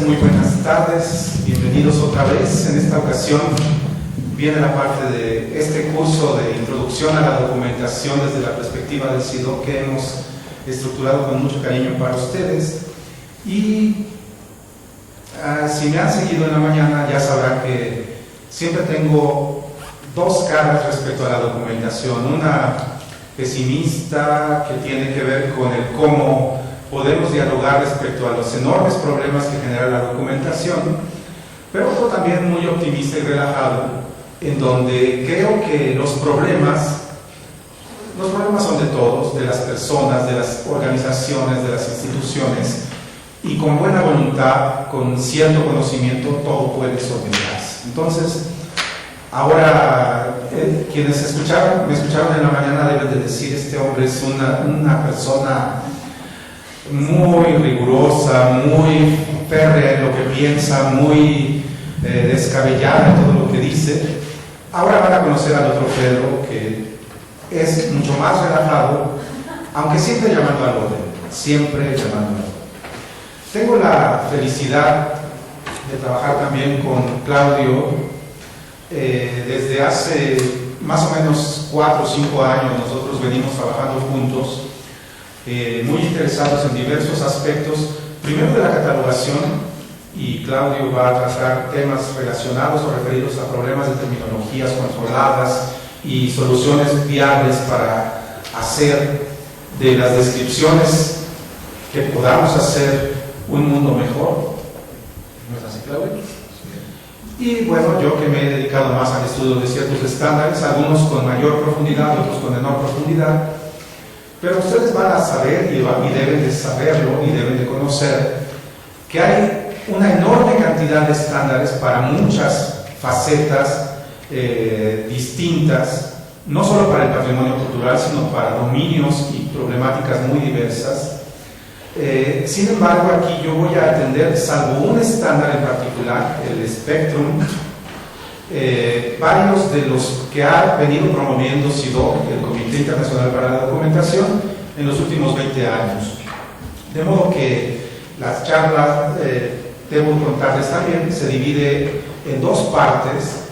muy buenas tardes, bienvenidos otra vez. En esta ocasión viene la parte de este curso de introducción a la documentación desde la perspectiva del SIDOC que hemos estructurado con mucho cariño para ustedes. Y si me han seguido en la mañana ya sabrán que siempre tengo dos caras respecto a la documentación, una pesimista que tiene que ver con el cómo podemos dialogar respecto a los enormes problemas que genera la documentación, pero otro también muy optimista y relajado, en donde creo que los problemas son de todos, de las personas, de las organizaciones, de las instituciones, y con buena voluntad, con cierto conocimiento, todo puede solventarse. Entonces, ahora, quienes me escucharon en la mañana deben de decir, este hombre es una persona muy rigurosa, muy férrea en lo que piensa, muy descabellada en todo lo que dice. Ahora van a conocer al otro Pedro, que es mucho más relajado, aunque siempre llamando al orden, siempre llamando al orden. Tengo la felicidad de trabajar también con Claudio desde hace más o menos 4 o 5 años. Nosotros venimos trabajando juntos, muy interesados en diversos aspectos, primero de la catalogación, y Claudio va a tratar temas relacionados o referidos a problemas de terminologías controladas y soluciones viables para hacer de las descripciones que podamos hacer un mundo mejor. ¿No es así, Claudio? Y bueno, yo que me he dedicado más al estudio de ciertos estándares, algunos con mayor profundidad, otros con menor profundidad, pero ustedes van a saber y deben de saberlo y deben de conocer que hay una enorme cantidad de estándares para muchas facetas distintas, no solo para el patrimonio cultural, sino para dominios y problemáticas muy diversas. Sin embargo, aquí yo voy a atender, salvo un estándar en particular, el Spectrum, varios de los que ha venido promoviendo SIDOC, el Comité Internacional para la Documentación, en los últimos 20 años. De modo que la charla, debo contarles también, se divide en dos partes.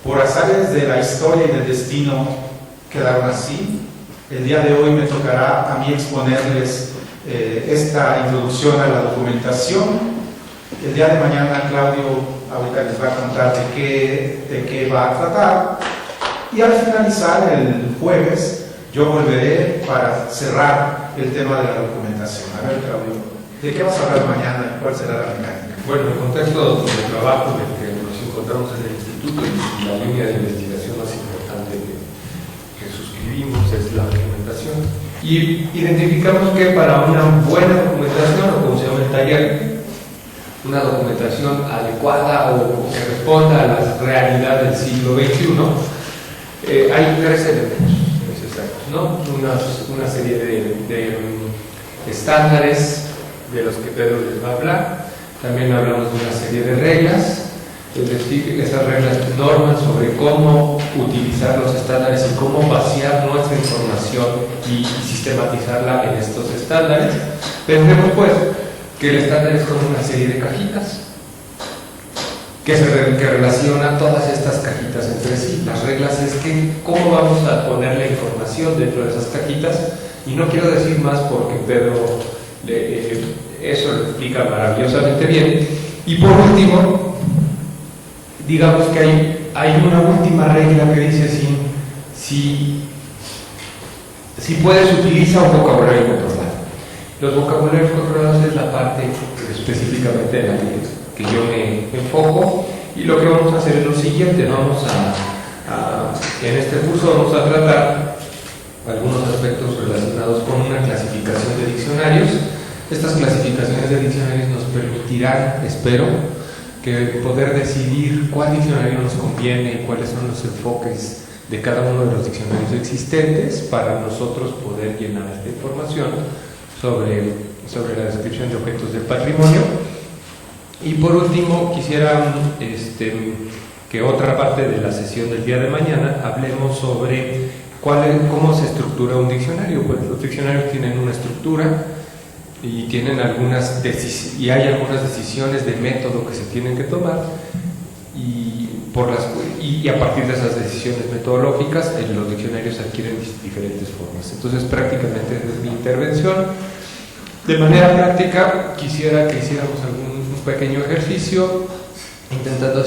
Por azares de la historia y del destino quedaron así. El día de hoy me tocará a mí exponerles esta introducción a la documentación. El día de mañana Claudio ahorita les va a contar de qué va a tratar, y al finalizar el jueves yo volveré para cerrar el tema de la documentación. A ver, Claudio, ¿de qué vas a hablar mañana? ¿Cuál será la mecánica? Bueno, el contexto de trabajo en el que nos encontramos en el instituto y la línea de investigación más importante que suscribimos es la documentación. Y identificamos que para una buena documentación, o como se llama el taller, una documentación adecuada o que responda a la realidad del siglo XXI, hay 3 elementos necesarios, ¿no? Una serie de estándares de los que Pedro les va a hablar. También hablamos de una serie de reglas, es decir, esas reglas norman sobre cómo utilizar los estándares y cómo vaciar nuestra información y sistematizarla en estos estándares. Pensemos pues que el estándar es como una serie de cajitas que relaciona todas estas cajitas entre sí. Las reglas es que cómo vamos a poner la información dentro de esas cajitas, y no quiero decir más porque Pedro eso lo explica maravillosamente bien. Y por último, digamos que hay una última regla que dice si puedes utilizar un vocabulario controlado. Los vocabularios controlados es la parte específicamente en la que yo me enfoco, y lo que vamos a hacer es lo siguiente. En este curso vamos a tratar algunos aspectos relacionados con una clasificación de diccionarios. Estas clasificaciones de diccionarios nos permitirán, espero, que poder decidir cuál diccionario nos conviene y cuáles son los enfoques de cada uno de los diccionarios existentes para nosotros poder llenar esta información sobre la descripción de objetos del patrimonio. Y por último, quisiera que otra parte de la sesión del día de mañana hablemos sobre cómo se estructura un diccionario. Pues los diccionarios tienen una estructura y tienen y hay algunas decisiones de método que se tienen que tomar, y a partir de esas decisiones metodológicas los diccionarios adquieren diferentes formas. Entonces, prácticamente desde mi intervención, de manera práctica, quisiera que hiciéramos un pequeño ejercicio intentando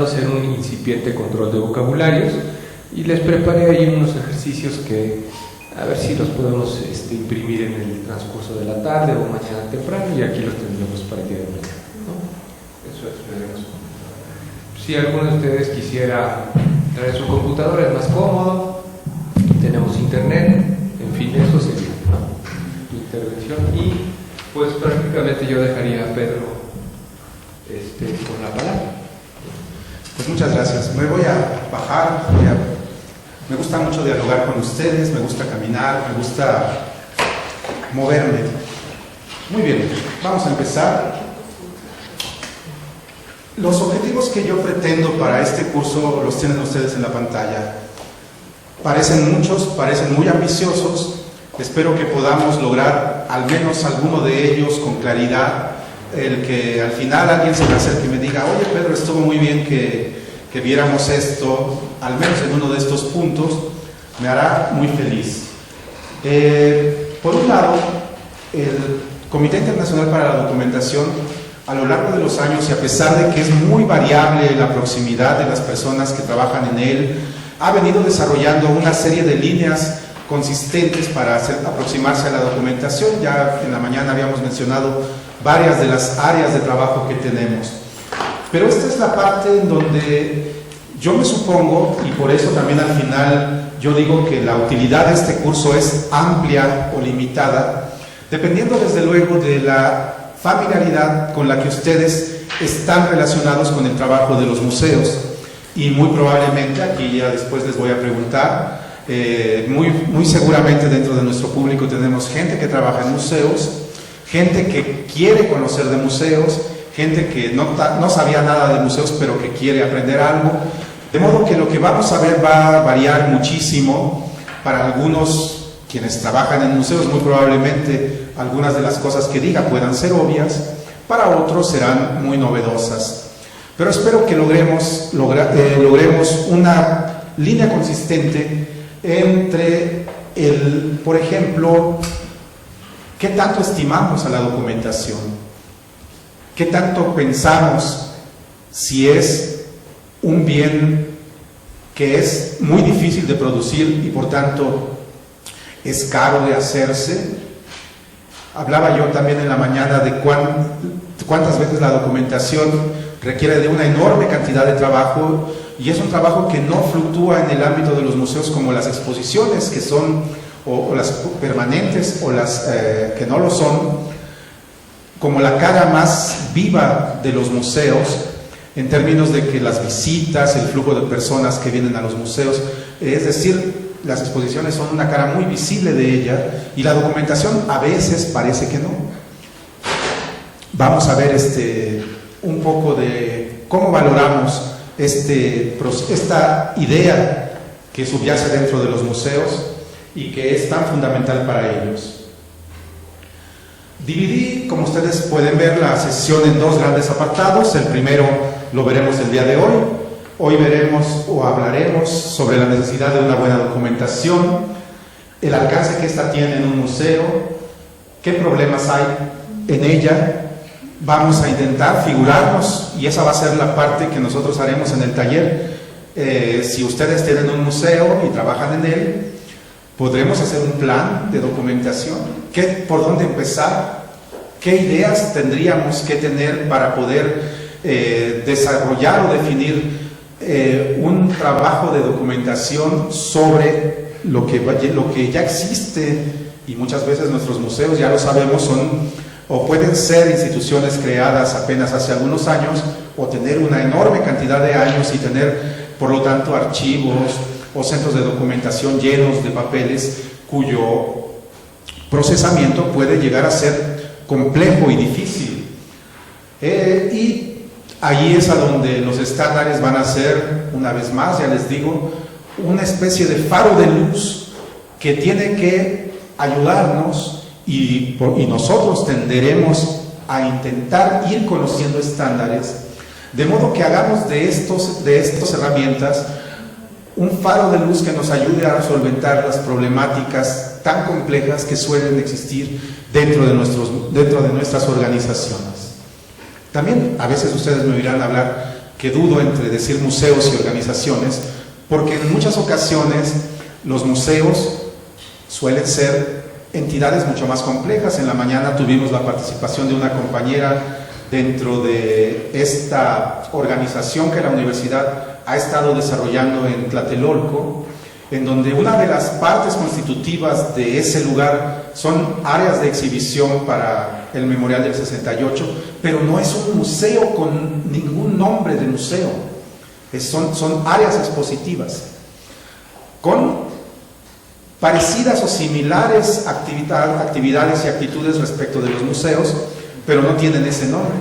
hacer un incipiente control de vocabularios, y les preparé ahí unos ejercicios que a ver si los podemos imprimir en el transcurso de la tarde o mañana temprano, y aquí los tendremos para el día de mañana, ¿no? Eso esperemos. Si alguno de ustedes quisiera traer su computadora, es más cómodo, tenemos internet, en fin, eso sería, ¿no?, tu intervención. Y pues prácticamente yo dejaría a Pedro con la palabra. Pues muchas gracias. Me voy a bajar, me gusta mucho dialogar con ustedes, me gusta caminar, me gusta moverme. Muy bien, vamos a empezar. Los objetivos que yo pretendo para este curso los tienen ustedes en la pantalla. Parecen muchos, parecen muy ambiciosos. Espero que podamos lograr al menos alguno de ellos con claridad. El que al final alguien se me acerque y me diga: oye Pedro, estuvo muy bien que viéramos esto, al menos en uno de estos puntos, me hará muy feliz. Por un lado, el Comité Internacional para la Documentación, a lo largo de los años, y a pesar de que es muy variable la proximidad de las personas que trabajan en él, ha venido desarrollando una serie de líneas consistentes para aproximarse a la documentación. Ya en la mañana habíamos mencionado varias de las áreas de trabajo que tenemos. Pero esta es la parte en donde yo me supongo, y por eso también al final yo digo que la utilidad de este curso es amplia o limitada, dependiendo desde luego de la familiaridad con la que ustedes están relacionados con el trabajo de los museos. Y muy probablemente, aquí ya después les voy a preguntar, muy seguramente dentro de nuestro público tenemos gente que trabaja en museos, gente que quiere conocer de museos, gente que no sabía nada de museos pero que quiere aprender algo, de modo que lo que vamos a ver va a variar muchísimo. Para algunos quienes trabajan en museos, muy probablemente algunas de las cosas que diga puedan ser obvias, para otros serán muy novedosas, pero espero que logremos una línea consistente entre por ejemplo, ¿qué tanto estimamos a la documentación? ¿Qué tanto pensamos si es un bien que es muy difícil de producir y por tanto es caro de hacerse? Hablaba yo también en la mañana de cuántas veces la documentación requiere de una enorme cantidad de trabajo, y es un trabajo que no fluctúa en el ámbito de los museos como las exposiciones, que son o las permanentes o las que no lo son, como la cara más viva de los museos, en términos de que las visitas, el flujo de personas que vienen a los museos, es decir, las exposiciones son una cara muy visible de ella, y la documentación a veces parece que no. Vamos a ver un poco de cómo valoramos esta idea que subyace dentro de los museos y que es tan fundamental para ellos. Dividí, como ustedes pueden ver, la sesión en dos grandes apartados. El primero lo veremos el día de hoy. Hoy veremos o hablaremos sobre la necesidad de una buena documentación, el alcance que ésta tiene en un museo, qué problemas hay en ella. Vamos a intentar figurarnos, y esa va a ser la parte que nosotros haremos en el taller. Si ustedes tienen un museo y trabajan en él, podremos hacer un plan de documentación. ¿Por dónde empezar? ¿Qué ideas tendríamos que tener para poder desarrollar o definir un trabajo de documentación sobre lo que ya existe? Y muchas veces nuestros museos, ya lo sabemos, son o pueden ser instituciones creadas apenas hace algunos años, o tener una enorme cantidad de años y tener, por lo tanto, archivos o centros de documentación llenos de papeles cuyo procesamiento puede llegar a ser complejo y difícil. Y ahí es a donde los estándares van a ser, una vez más, ya les digo, una especie de faro de luz que tiene que ayudarnos y nosotros tenderemos a intentar ir conociendo estándares, de modo que hagamos de estas herramientas un faro de luz que nos ayude a solventar las problemáticas tan complejas que suelen existir dentro de nuestras organizaciones. También a veces ustedes me oirán hablar que dudo entre decir museos y organizaciones, porque en muchas ocasiones los museos suelen ser entidades mucho más complejas. En la mañana tuvimos la participación de una compañera dentro de esta organización que la universidad ha estado desarrollando en Tlatelolco, en donde una de las partes constitutivas de ese lugar son áreas de exhibición para el Memorial del 68, pero no es un museo con ningún nombre de museo, son áreas expositivas, con parecidas o similares actividades y actitudes respecto de los museos, pero no tienen ese nombre.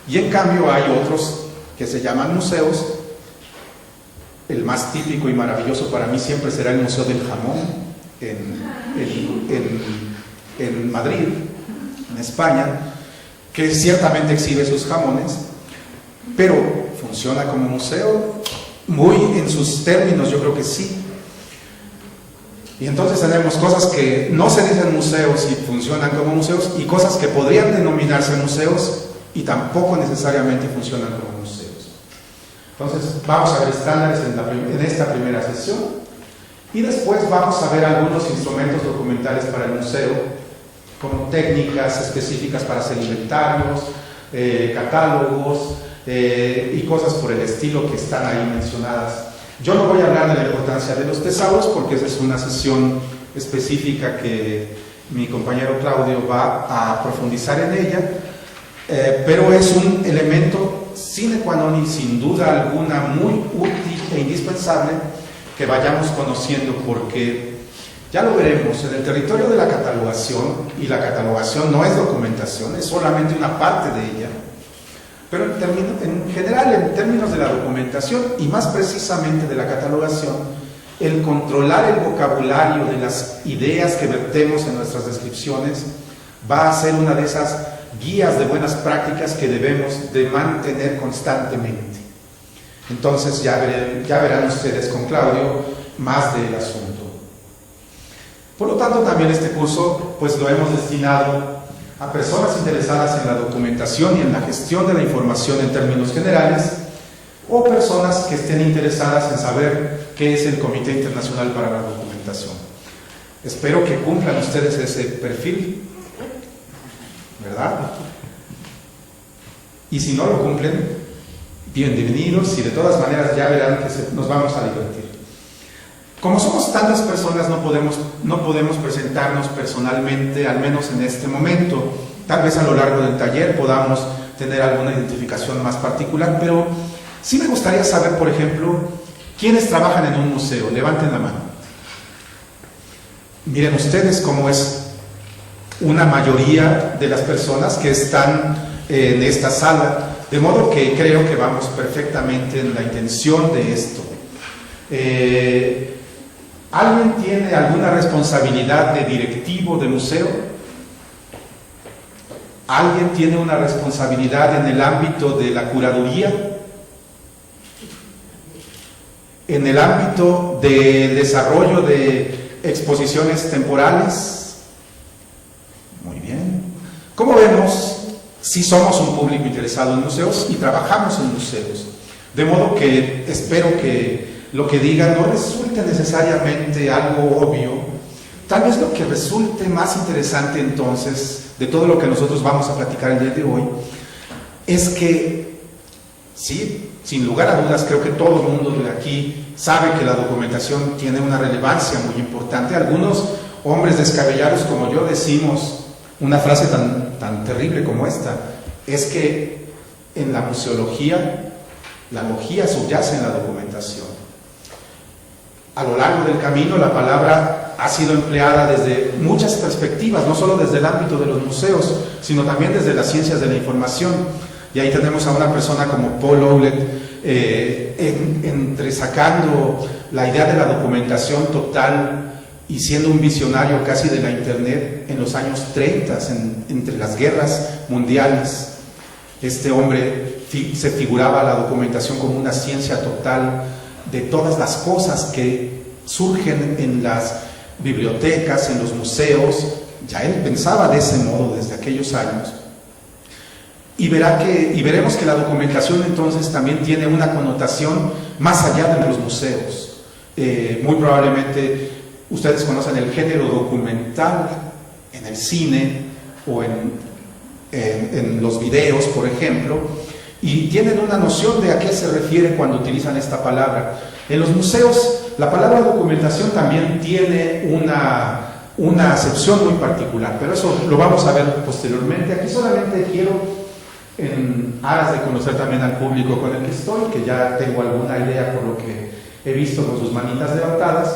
Y en cambio hay otros que se llaman museos. El más típico y maravilloso para mí siempre será el Museo del Jamón en Madrid, en España, que ciertamente exhibe sus jamones, pero funciona como museo, muy en sus términos, yo creo que sí. Y entonces tenemos cosas que no se dicen museos y funcionan como museos, y cosas que podrían denominarse museos y tampoco necesariamente funcionan como museos. Entonces vamos a ver estándares en esta primera sesión, y después vamos a ver algunos instrumentos documentales para el museo, como técnicas específicas para hacer inventarios, catálogos y cosas por el estilo que están ahí mencionadas. Yo no voy a hablar de la importancia de los tesauros, porque esa es una sesión específica que mi compañero Claudio va a profundizar en ella, pero es un elemento sine qua non y sin duda alguna muy útil e indispensable que vayamos conociendo, porque ya lo veremos en el territorio de la catalogación, y la catalogación no es documentación, es solamente una parte de ella, pero en general, en términos de la documentación y más precisamente de la catalogación, el controlar el vocabulario de las ideas que vertemos en nuestras descripciones va a ser una de esas guías de buenas prácticas que debemos de mantener constantemente. Entonces ya verán ustedes con Claudio más del asunto. Por lo tanto, también este curso pues lo hemos destinado a personas interesadas en la documentación y en la gestión de la información en términos generales, o personas que estén interesadas en saber qué es el Comité Internacional para la Documentación. Espero que cumplan ustedes ese perfil, ¿verdad? Y si no lo cumplen, bienvenidos, y de todas maneras ya verán que nos vamos a divertir. Como somos tantas personas, no podemos presentarnos personalmente, al menos en este momento. Tal vez a lo largo del taller podamos tener alguna identificación más particular, pero sí me gustaría saber, por ejemplo, ¿quiénes trabajan en un museo? Levanten la mano. Miren ustedes cómo es una mayoría de las personas que están en esta sala, de modo que creo que vamos perfectamente en la intención de esto. ¿Alguien tiene alguna responsabilidad de directivo de museo? ¿Alguien tiene una responsabilidad en el ámbito de la curaduría? ¿En el ámbito del desarrollo de exposiciones temporales? Muy bien. Como vemos, sí somos un público interesado en museos y trabajamos en museos. De modo que espero que lo que diga no resulte necesariamente algo obvio. Tal vez lo que resulte más interesante entonces de todo lo que nosotros vamos a platicar el día de hoy es que, sí, sin lugar a dudas, creo que todo el mundo de aquí sabe que la documentación tiene una relevancia muy importante. Algunos hombres descabellados como yo decimos una frase tan terrible como esta: es que en la museología, la logía subyace en la documentación. A lo largo del camino la palabra ha sido empleada desde muchas perspectivas, no solo desde el ámbito de los museos, sino también desde las ciencias de la información. Y ahí tenemos a una persona como Paul Owlet entresacando la idea de la documentación total y siendo un visionario casi de la Internet en los años 30, entre las guerras mundiales. Este hombre se figuraba la documentación como una ciencia total de todas las cosas que surgen en las bibliotecas, en los museos. Ya él pensaba de ese modo desde aquellos años. Y veremos que la documentación entonces también tiene una connotación más allá de los museos. Muy probablemente ustedes conocen el género documental en el cine o en los videos, por ejemplo, y tienen una noción de a qué se refiere cuando utilizan esta palabra. En los museos, la palabra documentación también tiene una acepción muy particular, pero eso lo vamos a ver posteriormente. Aquí solamente quiero, en aras de conocer también al público con el que estoy, que ya tengo alguna idea por lo que he visto con sus manitas levantadas,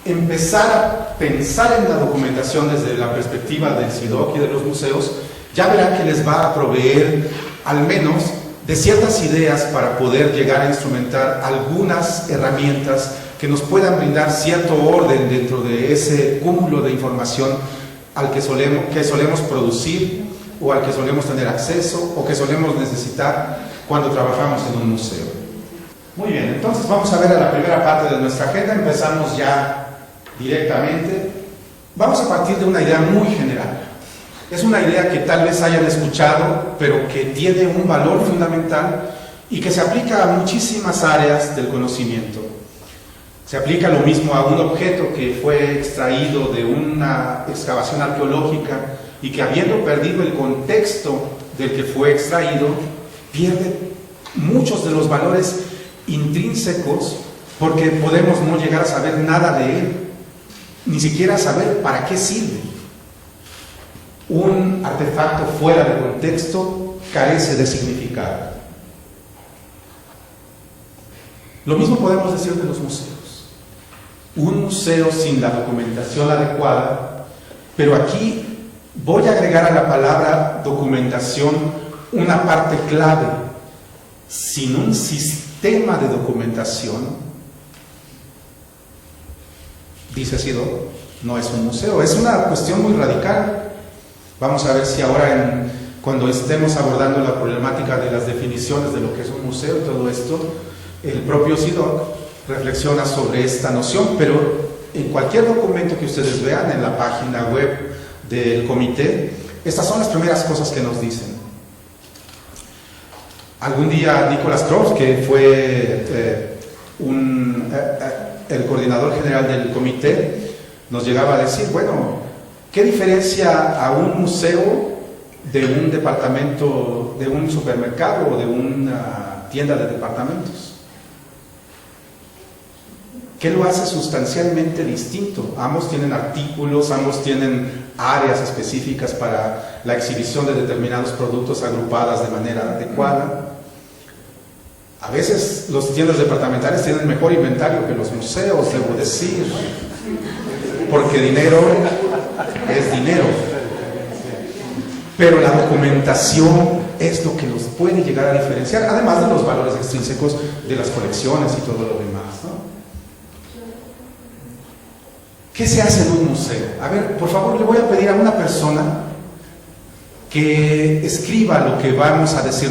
empezar a pensar en la documentación desde la perspectiva del CIDOC y de los museos. Ya verán que les va a proveer al menos de ciertas ideas para poder llegar a instrumentar algunas herramientas que nos puedan brindar cierto orden dentro de ese cúmulo de información al que solemos producir, o al que solemos tener acceso, o que solemos necesitar cuando trabajamos en un museo. Muy bien, entonces vamos a ver a la primera parte de nuestra agenda. Empezamos ya directamente. Vamos a partir de una idea muy general. Es una idea que tal vez hayan escuchado, pero que tiene un valor fundamental y que se aplica a muchísimas áreas del conocimiento. Se aplica lo mismo a un objeto que fue extraído de una excavación arqueológica y que, habiendo perdido el contexto del que fue extraído, pierde muchos de los valores intrínsecos, porque podemos no llegar a saber nada de él, ni siquiera saber para qué sirve. Un artefacto fuera de contexto carece de significado. Lo mismo podemos decir de los museos. Un museo sin la documentación adecuada, pero aquí voy a agregar a la palabra documentación una parte clave. Sin un sistema de documentación, dice CIDOC, no es un museo. Es una cuestión muy radical. Vamos a ver si ahora, cuando estemos abordando la problemática de las definiciones de lo que es un museo y todo esto, el propio CIDOC reflexiona sobre esta noción. Pero en cualquier documento que ustedes vean en la página web del comité, estas son las primeras cosas que nos dicen. Algún día Nicholas Cross, que fue el coordinador general del comité, nos llegaba a decir, bueno, ¿qué diferencia a un museo de un departamento, de un supermercado o de una tienda de departamentos? ¿Qué lo hace sustancialmente distinto? Ambos tienen artículos, ambos tienen áreas específicas para la exhibición de determinados productos agrupadas de manera adecuada. A veces los tiendas departamentales tienen mejor inventario que los museos, debo decir, porque dinero es dinero. Pero la documentación es lo que los puede llegar a diferenciar, además de los valores extrínsecos de las colecciones y todo lo demás, ¿no? ¿Qué se hace en un museo? A ver, por favor, le voy a pedir a una persona que escriba lo que vamos a decir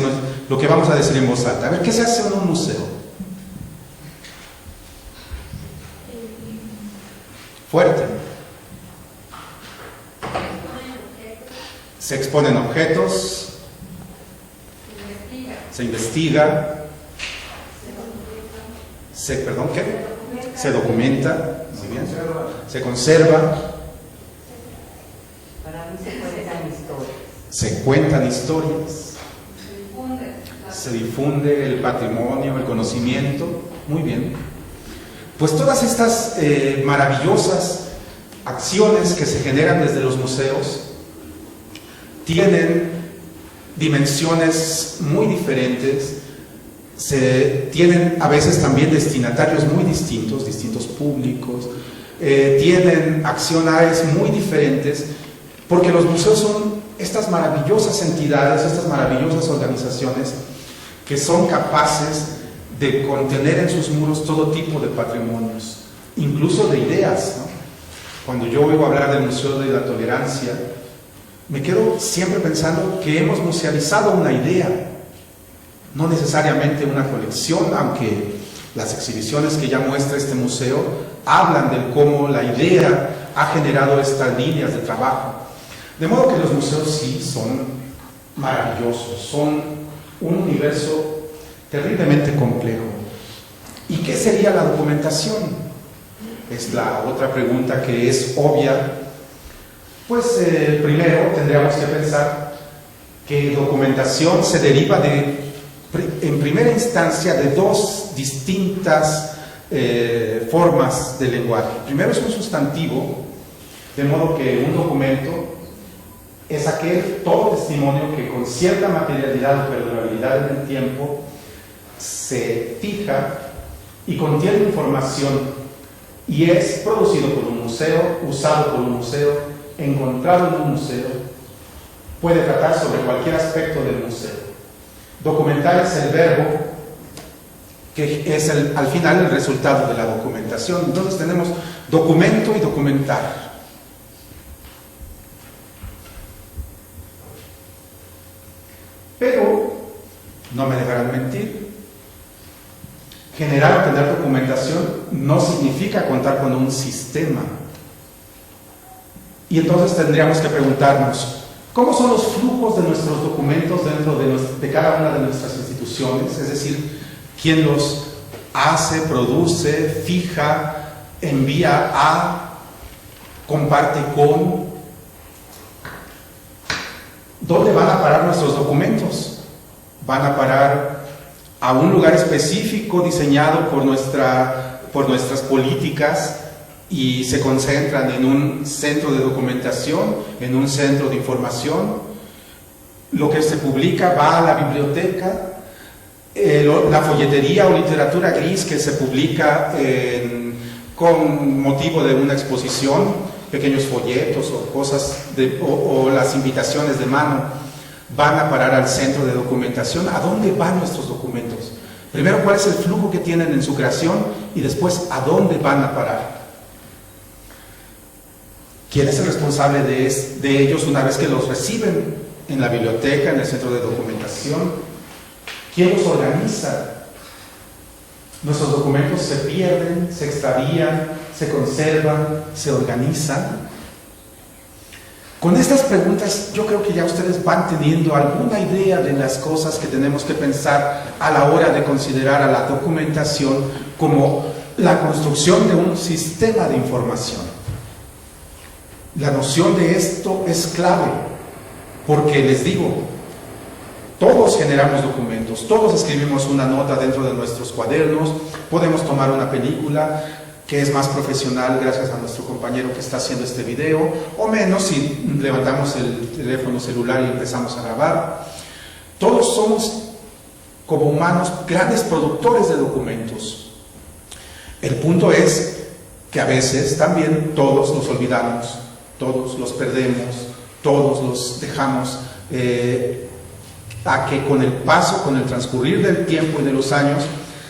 en voz alta. A ver, ¿qué se hace en un museo? Fuerte. Se exponen objetos, se investiga, se documenta, muy bien, se conserva, se cuentan historias, se difunde el patrimonio, el conocimiento. Muy bien. Pues todas estas maravillosas acciones que se generan desde los museos tienen dimensiones muy diferentes, tienen a veces también destinatarios muy distintos públicos, tienen accionarios muy diferentes, porque los museos son estas maravillosas entidades, estas maravillosas organizaciones que son capaces de contener en sus muros todo tipo de patrimonios, incluso de ideas, ¿no? Cuando yo oigo hablar del Museo de la Tolerancia, me quedo siempre pensando que hemos musealizado una idea, no necesariamente una colección, aunque las exhibiciones que ya muestra este museo hablan de cómo la idea ha generado estas líneas de trabajo. De modo que los museos sí son maravillosos, son un universo terriblemente complejo. ¿Y qué sería la documentación? Es la otra pregunta que es obvia. Pues primero tendríamos que pensar que documentación se deriva en primera instancia de dos distintas formas de lenguaje. Primero es un sustantivo, de modo que un documento es todo testimonio que con cierta materialidad o perdurabilidad en el tiempo se fija y contiene información y es producido por un museo, usado por un museo, encontrado en un museo, puede tratar sobre cualquier aspecto del museo. Documentar es el verbo que es al final el resultado de la documentación. Entonces tenemos documento y documentar. Pero, no me dejarán mentir, generar o tener documentación no significa contar con un sistema. Y entonces tendríamos que preguntarnos, ¿cómo son los flujos de nuestros documentos dentro de cada una de nuestras instituciones? Es decir, ¿quién los hace, produce, fija, envía a, comparte con? ¿Dónde van a parar nuestros documentos? ¿Van a parar a un lugar específico diseñado por nuestras políticas y se concentran en un centro de documentación, en un centro de información? Lo que se publica va a la biblioteca, la folletería o literatura gris que se publica con motivo de una exposición, pequeños folletos o cosas o las invitaciones de mano, van a parar al centro de documentación. ¿A dónde van nuestros documentos? Primero, ¿cuál es el flujo que tienen en su creación? Y después, ¿a dónde van a parar? ¿Quién es el responsable de ellos una vez que los reciben en la biblioteca, en el centro de documentación? ¿Quién los organiza? Nuestros documentos se pierden, se extravían, se conservan, se organizan. Con estas preguntas yo creo que ya ustedes van teniendo alguna idea de las cosas que tenemos que pensar a la hora de considerar a la documentación como la construcción de un sistema de información. La noción de esto es clave, porque les digo, todos generamos documentos, todos escribimos una nota dentro de nuestros cuadernos, podemos tomar una película que es más profesional gracias a nuestro compañero que está haciendo este video, o menos si levantamos el teléfono celular y empezamos a grabar. Todos somos, como humanos, grandes productores de documentos. El punto es que a veces también todos los olvidamos, todos los perdemos, todos los dejamos a que con el paso, con el transcurrir del tiempo y de los años,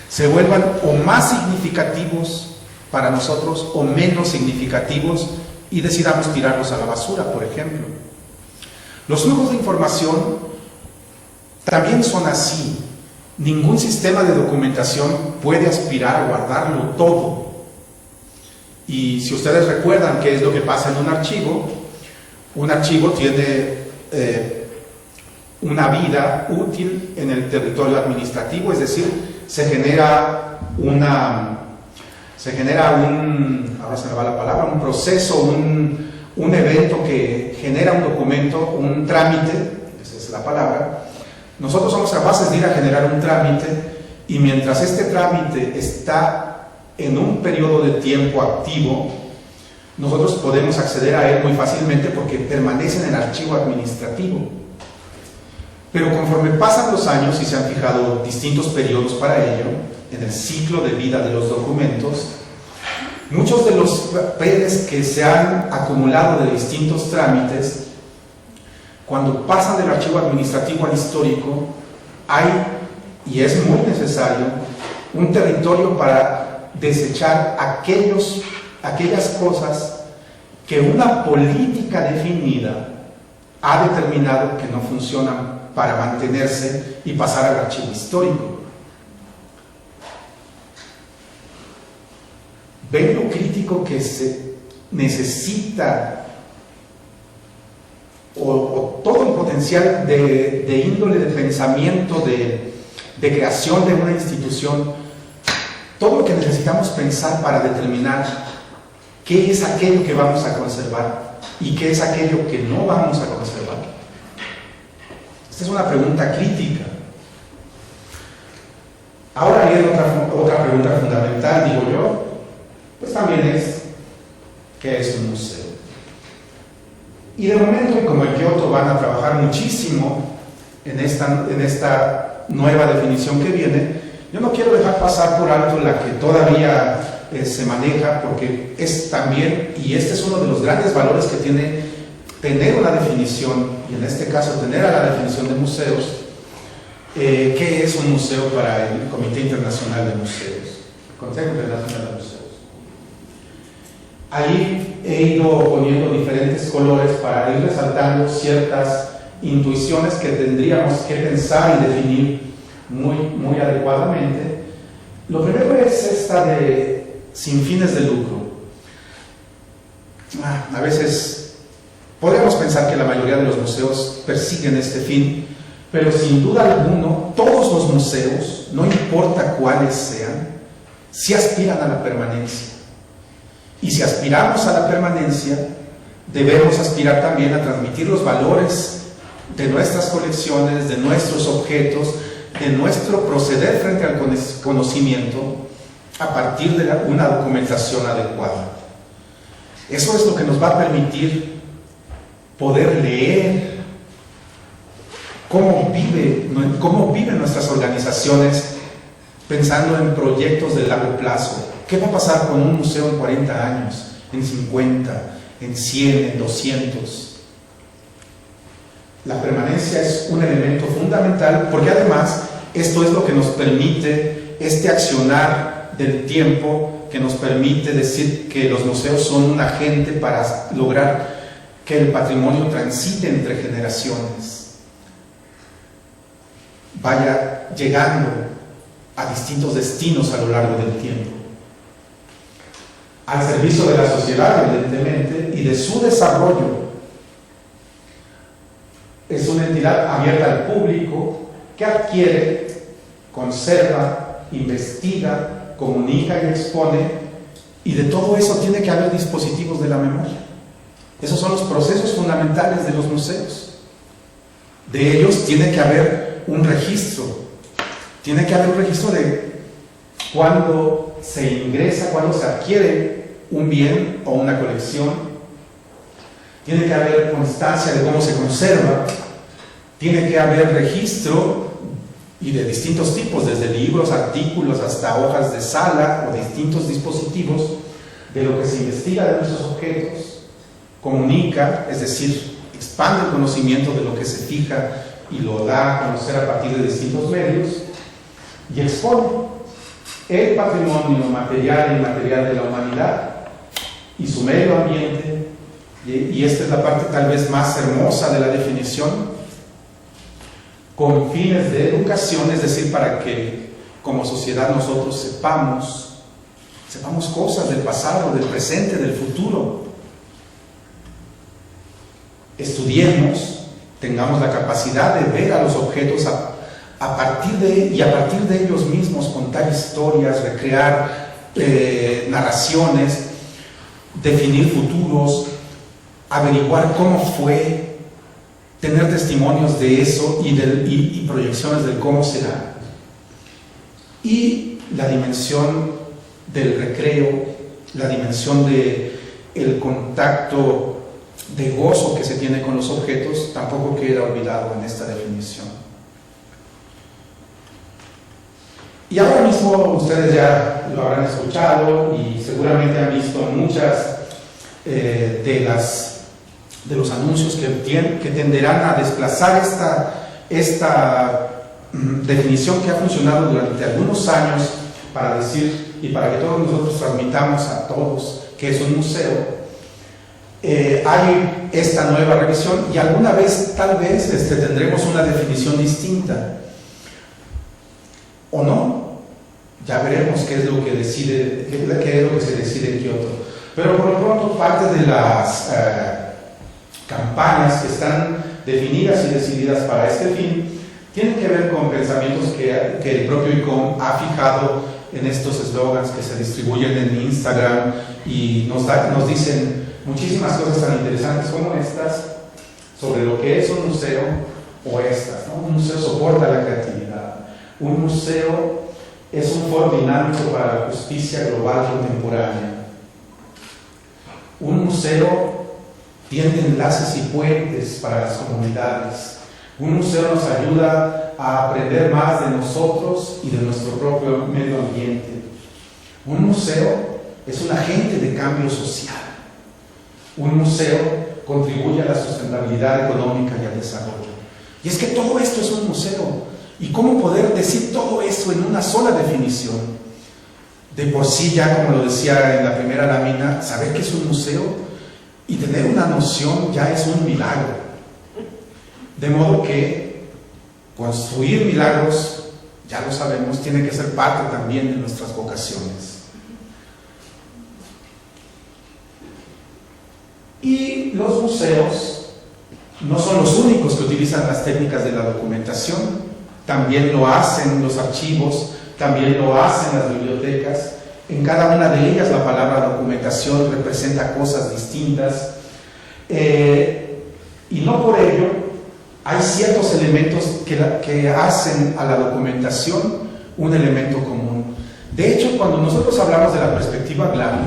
se vuelvan o más significativos para nosotros o menos significativos y decidamos tirarlos a la basura, por ejemplo. Los flujos de información también son así. Ningún sistema de documentación puede aspirar a guardarlo todo. Y si ustedes recuerdan qué es lo que pasa en un archivo tiene una vida útil en el territorio administrativo, es decir, se genera ahora se me va la palabra, un proceso, un evento que genera un documento, un trámite, esa es la palabra. Nosotros somos capaces de ir a generar un trámite y mientras este trámite está en un periodo de tiempo activo, nosotros podemos acceder a él muy fácilmente porque permanece en el archivo administrativo. Pero conforme pasan los años y se han fijado distintos periodos para ello, en el ciclo de vida de los documentos, muchos de los papeles que se han acumulado de distintos trámites, cuando pasan del archivo administrativo al histórico, hay, y es muy necesario, un territorio para desechar aquellas cosas que una política definida ha determinado que no funcionan para mantenerse y pasar al archivo histórico. ¿Ven lo crítico que se necesita o todo el potencial de índole de pensamiento, de creación de una institución, todo lo que necesitamos pensar para determinar qué es aquello que vamos a conservar y qué es aquello que no vamos a conservar? Esta es una pregunta crítica. Ahora viene otra pregunta fundamental, digo yo, pues también es, ¿qué es un museo? Y de momento, y como en Kioto van a trabajar muchísimo en esta nueva definición que viene, yo no quiero dejar pasar por alto la que todavía se maneja, porque es también, y este es uno de los grandes valores que tiene tener una definición, y en este caso tener a la definición de museos. ¿Qué es un museo para el Comité Internacional de Museos? El Consejo Internacional de Museos. Ahí he ido poniendo diferentes colores para ir resaltando ciertas intuiciones que tendríamos que pensar y definir muy adecuadamente. Lo primero es esta de sin fines de lucro. A veces podríamos pensar que la mayoría de los museos persiguen este fin, pero sin duda alguno todos los museos, no importa cuáles sean, sí aspiran a la permanencia. Y si aspiramos a la permanencia, debemos aspirar también a transmitir los valores de nuestras colecciones, de nuestros objetos, de nuestro proceder frente al conocimiento a partir de una documentación adecuada. Eso es lo que nos va a permitir poder leer cómo viven nuestras organizaciones pensando en proyectos de largo plazo. ¿Qué va a pasar con un museo en 40 años, en 50, en 100, en 200? La permanencia es un elemento fundamental, porque además esto es lo que nos permite, este accionar del tiempo, que nos permite decir que los museos son un agente para lograr que el patrimonio transite entre generaciones, vaya llegando a distintos destinos a lo largo del tiempo, al servicio de la sociedad, evidentemente, y de su desarrollo. Es una entidad abierta al público que adquiere, conserva, investiga, comunica y expone, y de todo eso tiene que haber dispositivos de la memoria. Esos son los procesos fundamentales de los museos. De ellos tiene que haber un registro. Tiene que haber un registro de cuándo se ingresa, cuándo se adquiere un bien o una colección. Tiene que haber constancia de cómo se conserva. Tiene que haber registro, y de distintos tipos, desde libros, artículos, hasta hojas de sala o distintos dispositivos, de lo que se investiga de nuestros objetos. Comunica, es decir, expande el conocimiento de lo que se fija y lo da a conocer a partir de distintos medios, y expone el patrimonio material e inmaterial de la humanidad y su medio ambiente, y esta es la parte tal vez más hermosa de la definición, con fines de educación, es decir, para que como sociedad nosotros sepamos cosas del pasado, del presente, del futuro. Estudiemos, tengamos la capacidad de ver a los objetos a partir de ellos mismos, contar historias, recrear narraciones, definir futuros, averiguar cómo fue, tener testimonios de eso y proyecciones de cómo será. Y la dimensión del recreo, la dimensión del contacto de gozo que se tiene con los objetos, tampoco queda olvidado en esta definición. Y ahora mismo ustedes ya lo habrán escuchado y seguramente han visto muchas de los anuncios que tenderán a desplazar esta definición que ha funcionado durante algunos años para decir y para que todos nosotros transmitamos a todos que es un museo. hay esta nueva revisión y alguna vez tal vez tendremos una definición distinta o no. Ya veremos qué es lo que decide, qué es lo que se decide en Kioto. Pero por lo pronto parte de las campañas que están definidas y decididas para este fin tienen que ver con pensamientos que el propio ICOM ha fijado en estos eslogans que se distribuyen en Instagram y nos dicen muchísimas cosas tan interesantes como estas sobre lo que es un museo o estas, ¿no? Un museo soporta la creatividad, un museo es un foro dinámico para la justicia global contemporánea, un museo tiende enlaces y puentes para las comunidades, un museo nos ayuda a aprender más de nosotros y de nuestro propio medio ambiente, un museo es un agente de cambio social, un museo contribuye a la sustentabilidad económica y al desarrollo. Y es que todo esto es un museo. ¿Y cómo poder decir todo eso en una sola definición? De por sí, ya como lo decía en la primera lámina, saber que es un museo y tener una noción ya es un milagro. De modo que construir milagros, ya lo sabemos, tiene que ser parte también de nuestras vocaciones. Y los museos no son los únicos que utilizan las técnicas de la documentación. También lo hacen los archivos, también lo hacen las bibliotecas. En cada una de ellas la palabra documentación representa cosas distintas. Y no por ello hay ciertos elementos que hacen a la documentación un elemento común. De hecho, cuando nosotros hablamos de la perspectiva GLAM,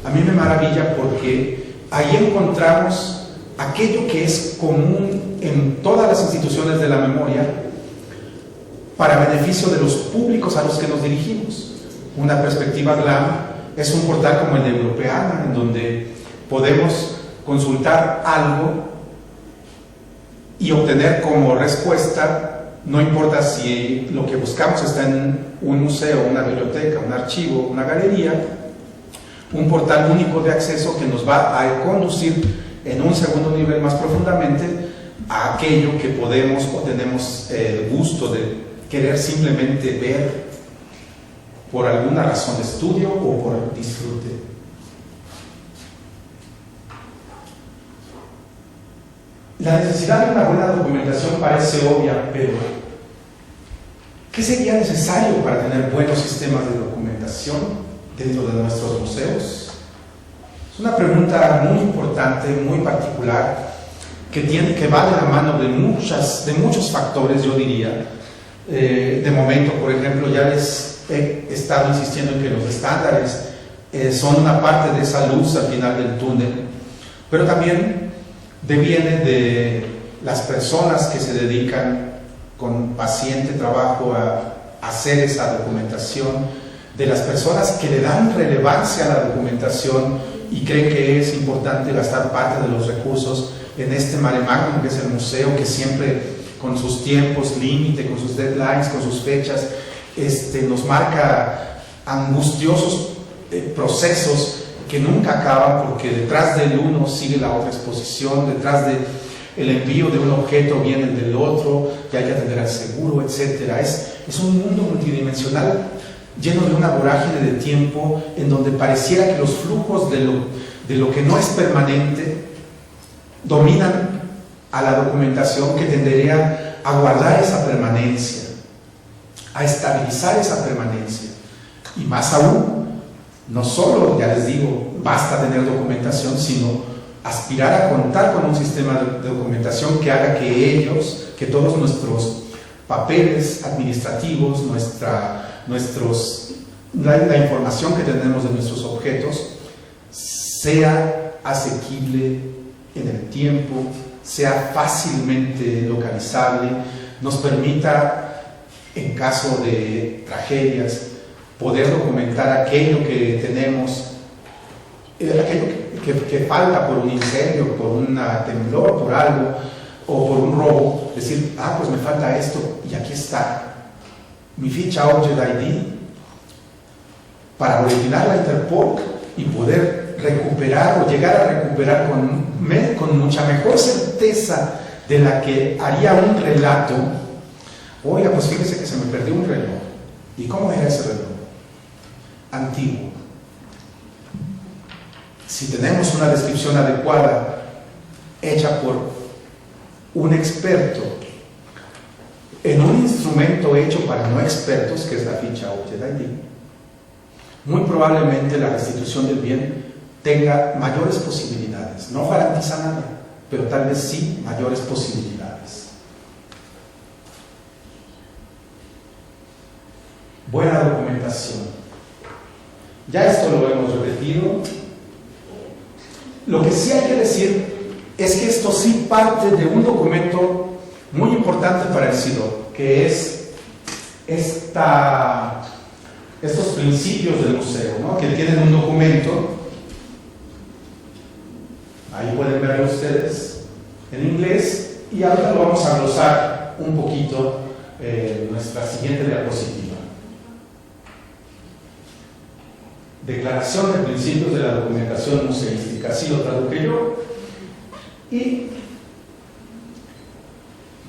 a mí me maravilla porque ahí encontramos aquello que es común en todas las instituciones de la memoria para beneficio de los públicos a los que nos dirigimos. Una perspectiva GLAM es un portal como el de Europeana, en donde podemos consultar algo y obtener como respuesta, no importa si lo que buscamos está en un museo, una biblioteca, un archivo, una galería, un portal único de acceso que nos va a conducir en un segundo nivel más profundamente a aquello que podemos o tenemos el gusto de querer simplemente ver por alguna razón de estudio o por disfrute. La necesidad de una buena documentación parece obvia, pero ¿qué sería necesario para tener buenos sistemas de documentación dentro de nuestros museos? Es una pregunta muy importante, muy particular, que va de la mano de muchos factores, yo diría. De momento, por ejemplo, ya les he estado insistiendo en que los estándares son una parte de esa luz al final del túnel, pero también deviene de las personas que se dedican con paciente trabajo a hacer esa documentación, de las personas que le dan relevancia a la documentación y creen que es importante gastar parte de los recursos en este mare magnum que es el museo, que siempre con sus tiempos límite, con sus deadlines, con sus fechas, nos marca angustiosos procesos que nunca acaban, porque detrás del uno sigue la otra exposición, detrás del envío de un objeto viene el del otro, y hay que atender al seguro, etc. Es un mundo multidimensional lleno de una vorágine de tiempo en donde pareciera que los flujos de lo que no es permanente dominan a la documentación, que tendería a guardar esa permanencia, a estabilizar esa permanencia. Y más aún, no solo, ya les digo, basta tener documentación, sino aspirar a contar con un sistema de documentación que haga que todos nuestros papeles administrativos, la información que tenemos de nuestros objetos, sea asequible en el tiempo, sea fácilmente localizable, nos permita, en caso de tragedias, poder documentar aquello que tenemos, aquello que falta por un incendio, por un temblor, por algo, o por un robo, decir, pues me falta esto, y aquí está mi ficha Object ID, para boletinarla a Interpol y poder recuperar o llegar a recuperar con mucha mejor certeza de la que haría un relato. Oiga, pues fíjese que se me perdió un reloj. ¿Y cómo era ese reloj? Antiguo. Si tenemos una descripción adecuada, hecha por un experto, en un instrumento hecho para no expertos, que es la ficha Object ID, muy probablemente la restitución del bien tenga mayores posibilidades. No garantiza nada, pero tal vez sí mayores posibilidades. Buena documentación. Ya esto lo hemos repetido. Lo que sí hay que decir es que esto sí parte de un documento muy importante para el CIDOC, que es estos principios del museo, ¿no? Que tienen un documento, ahí pueden verlo ustedes, en inglés, y ahora lo vamos a glosar un poquito en nuestra siguiente diapositiva. Declaración de principios de la documentación museística, así lo traduje yo. ¿Y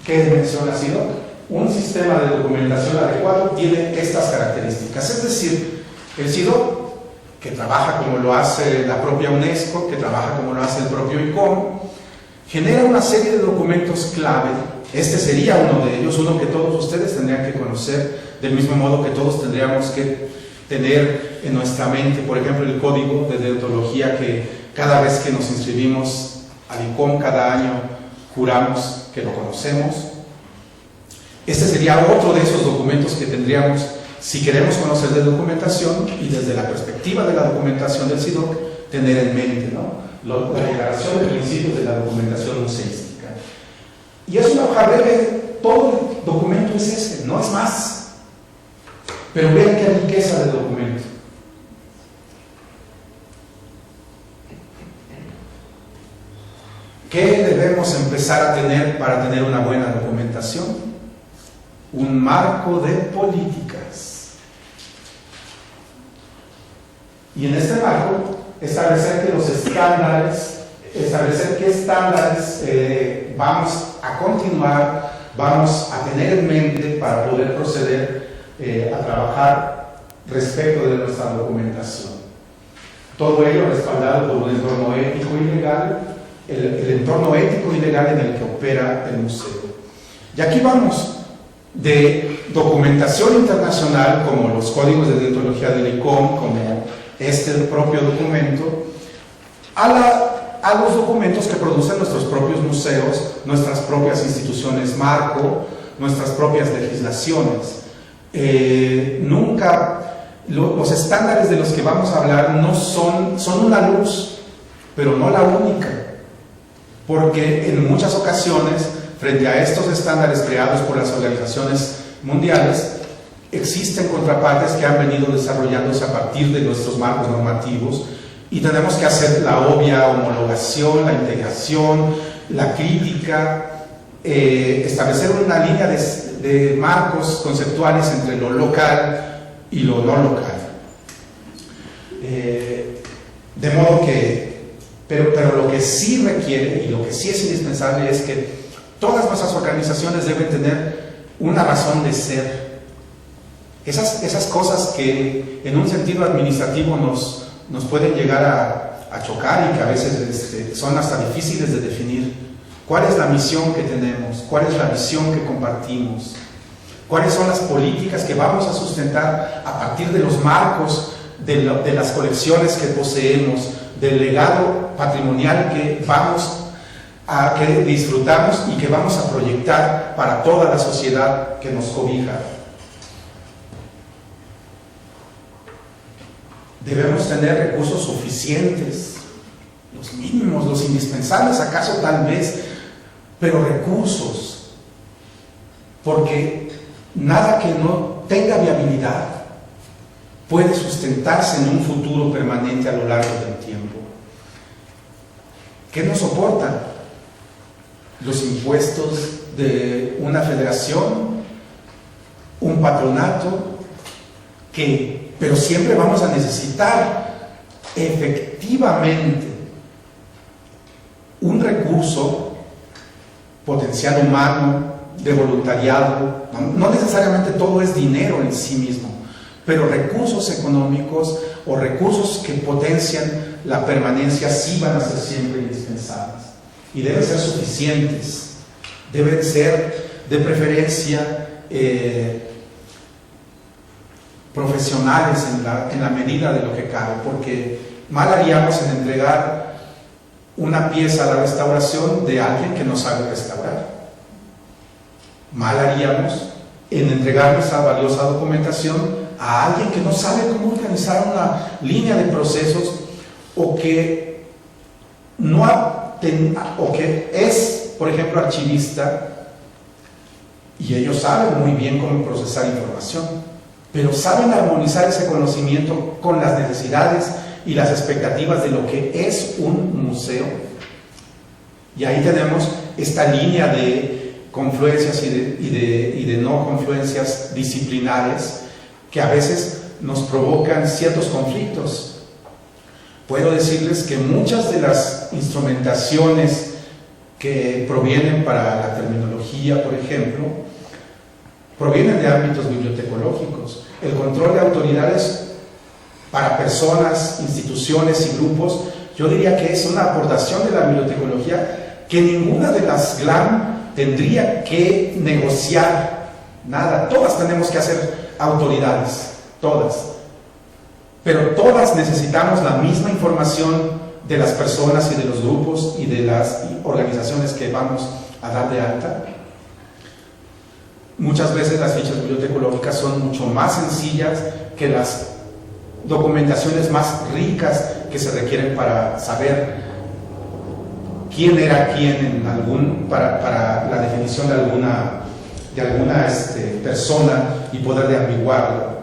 qué menciona CIDOC? Un sistema de documentación adecuado tiene estas características, es decir, el CIDOC, que trabaja como lo hace la propia UNESCO, que trabaja como lo hace el propio ICOM, genera una serie de documentos clave. Este sería uno de ellos, uno que todos ustedes tendrían que conocer, del mismo modo que todos tendríamos que tener en nuestra mente, por ejemplo, el código de deontología que cada vez que nos inscribimos al ICOM cada año juramos que lo conocemos. Este sería otro de esos documentos que tendríamos, si queremos conocer de documentación y desde la perspectiva de la documentación del CIDOC, tener en mente, ¿no? La declaración de principios de la documentación museística. Y es una hoja breve, todo el documento es ese, no es más. Pero vean qué riqueza de documento. ¿Qué debemos empezar a tener para tener una buena documentación? Un marco de políticas. Y en este marco, establecer que los estándares, establecer qué estándares vamos a continuar, vamos a tener en mente para poder proceder a trabajar respecto de nuestra documentación. Todo ello respaldado por un entorno ético y legal, el entorno ético y legal en el que opera el museo. Y aquí vamos de documentación internacional, como los códigos de deontología del ICOM, como este propio documento, a los documentos que producen nuestros propios museos, nuestras propias instituciones marco, nuestras propias legislaciones. Los estándares de los que vamos a hablar no son una luz, pero no la única, porque en muchas ocasiones, frente a estos estándares creados por las organizaciones mundiales, existen contrapartes que han venido desarrollándose a partir de nuestros marcos normativos y tenemos que hacer la obvia homologación, la integración, la crítica, establecer una línea de marcos conceptuales entre lo local y lo no local. De modo que, pero lo que sí requiere y lo que sí es indispensable es que todas nuestras organizaciones deben tener una razón de ser. Esas cosas que en un sentido administrativo nos pueden llegar a chocar y que a veces son hasta difíciles de definir. ¿Cuál es la misión que tenemos? ¿Cuál es la visión que compartimos? ¿Cuáles son las políticas que vamos a sustentar a partir de los marcos de las colecciones que poseemos, del legado patrimonial que disfrutamos y que vamos a proyectar para toda la sociedad que nos cobija? Debemos tener recursos suficientes, los mínimos, los indispensables, acaso tal vez, pero recursos, porque nada que no tenga viabilidad puede sustentarse en un futuro permanente a lo largo del tiempo. ¿Qué nos soportan? Los impuestos de una federación, un patronato, pero siempre vamos a necesitar efectivamente un recurso potencial humano, de voluntariado, no necesariamente todo es dinero en sí mismo, pero recursos económicos o recursos que potencian la permanencia sí van a ser siempre indispensables y deben ser suficientes, deben ser de preferencia profesionales en la medida de lo que cabe, porque mal haríamos en entregar una pieza a la restauración de alguien que no sabe restaurar. Mal haríamos en entregar esa valiosa documentación a alguien que no sabe cómo organizar una línea de procesos o que es, por ejemplo, archivista y ellos saben muy bien cómo procesar información, pero saben armonizar ese conocimiento con las necesidades y las expectativas de lo que es un museo. Y ahí tenemos esta línea de confluencias y de no confluencias disciplinares que a veces nos provocan ciertos conflictos. Puedo decirles que muchas de las instrumentaciones que provienen para la terminología, por ejemplo, provienen de ámbitos bibliotecológicos. El control de autoridades para personas, instituciones y grupos, yo diría que es una aportación de la bibliotecología que ninguna de las GLAM tendría que negociar nada. Todas tenemos que hacer autoridades, todas. Pero todas necesitamos la misma información de las personas y de los grupos y de las organizaciones que vamos a dar de alta. Muchas veces las fichas bibliotecológicas son mucho más sencillas que las documentaciones más ricas que se requieren para saber quién era quién para la definición de alguna persona y poder de ambiguarlo.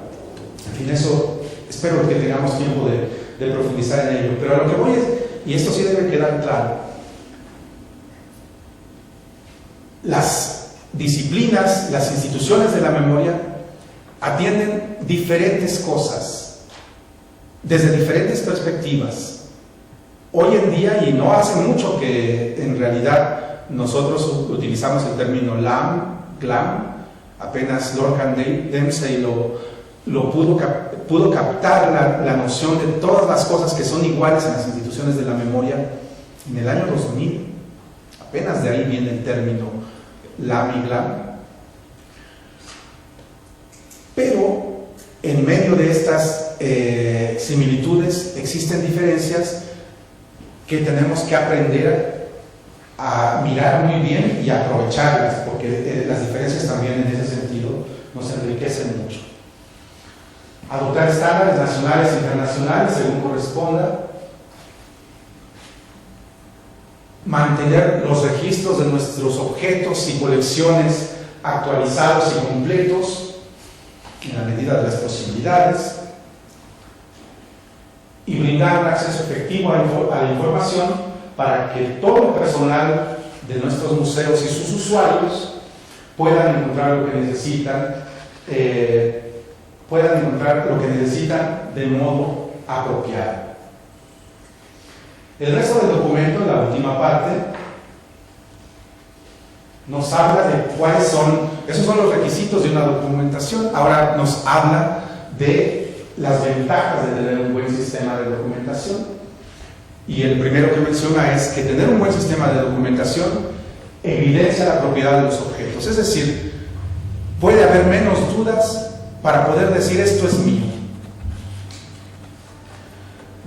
En fin, eso espero que tengamos tiempo de profundizar en ello, pero a lo que voy es, y esto sí debe quedar claro, las disciplinas, las instituciones de la memoria atienden diferentes cosas desde diferentes perspectivas. Hoy en día, y no hace mucho que en realidad nosotros utilizamos el término GLAM, apenas Lorcan Dempsey lo pudo captar la noción de todas las cosas que son iguales en las instituciones de la memoria en el año 2000. Apenas de ahí viene el término LAM y GLAM. Pero en medio de estas similitudes existen diferencias que tenemos que aprender a mirar muy bien y aprovecharlas, porque las diferencias también en ese sentido nos enriquecen mucho. Adoptar estándares nacionales e internacionales según corresponda. Mantener los registros de nuestros objetos y colecciones actualizados y completos en la medida de las posibilidades. Y brindar un acceso efectivo a la información para que todo el personal de nuestros museos y sus usuarios puedan encontrar lo que necesitan, de modo apropiado. El resto del documento, en la última parte, nos habla de cuáles son, esos son los requisitos de una documentación. Ahora nos habla de las ventajas de tener un buen sistema de documentación. Y el primero que menciona es que tener un buen sistema de documentación evidencia la propiedad de los objetos. Es decir, puede haber menos dudas para poder decir esto es mío.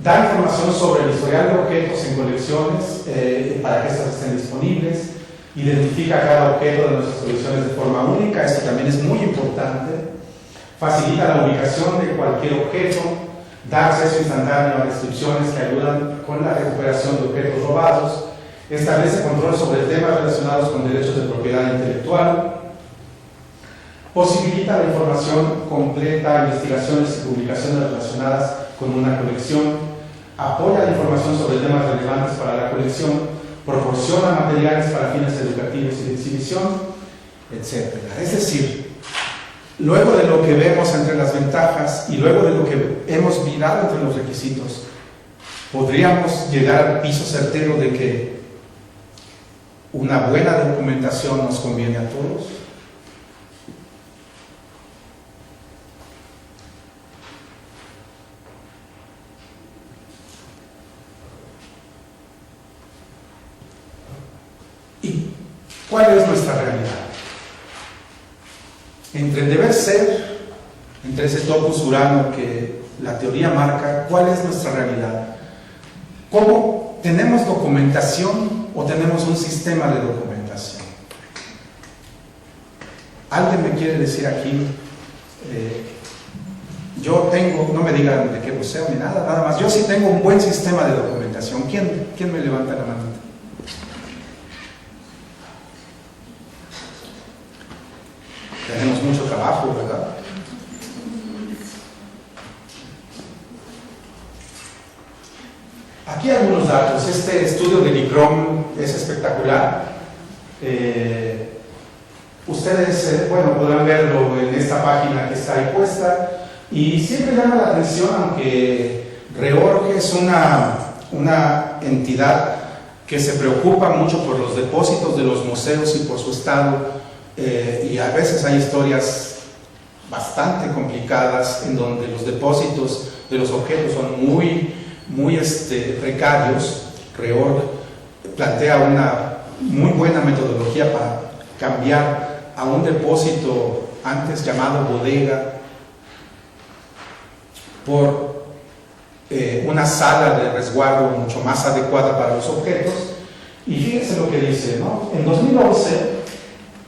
Da información sobre el historial de objetos en colecciones para que estas estén disponibles. Identifica cada objeto de nuestras colecciones de forma única. Esto también es muy importante. Facilita la ubicación de cualquier objeto. Da acceso instantáneo a descripciones que ayudan con la recuperación de objetos robados. Establece control sobre temas relacionados con derechos de propiedad intelectual. Posibilita la información completa, investigaciones y publicaciones relacionadas con una colección. Apoya la información sobre temas relevantes para la colección. Proporciona materiales para fines educativos y de exhibición, etc. Es decir, luego de lo que vemos entre las ventajas y luego de lo que hemos mirado entre los requisitos, ¿Podríamos llegar al piso certero de que una buena documentación nos conviene a todos? ¿Y cuál es nuestra realidad? Entre el deber ser, entre ese topos urano que la teoría marca, ¿cuál es nuestra realidad? ¿Cómo tenemos documentación o tenemos un sistema de documentación? ¿Alguien me quiere decir aquí? Yo tengo, no me digan de qué museo ni nada, nada más. Yo sí tengo un buen sistema de documentación. ¿Quién me levanta la mano? Tenemos mucho trabajo, ¿verdad? Aquí hay algunos datos. Este estudio de ICROM es espectacular. Ustedes, bueno, podrán verlo en esta página que está ahí puesta. Y siempre llama la atención, aunque REORG es una entidad que se preocupa mucho por los depósitos de los museos y por su estado. Y a veces hay historias bastante complicadas en donde los depósitos de los objetos son muy precarios. REORG plantea una muy buena metodología para cambiar a un depósito antes llamado bodega por una sala de resguardo mucho más adecuada para los objetos. Y fíjense lo que dice, ¿no? En 2011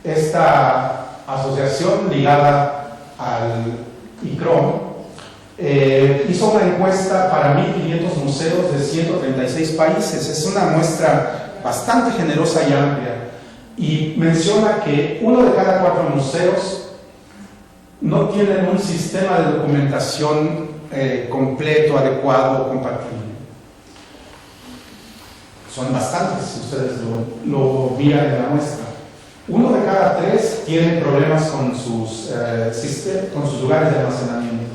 esta asociación ligada al ICROM hizo una encuesta para 1.500 museos de 136 países. Es una muestra bastante generosa y amplia, y menciona que 1 de cada 4 museos no tienen un sistema de documentación completo, adecuado o compatible. Son bastantes, si ustedes lo miran en la muestra. 1 de cada 3 tienen problemas con sus lugares de almacenamiento.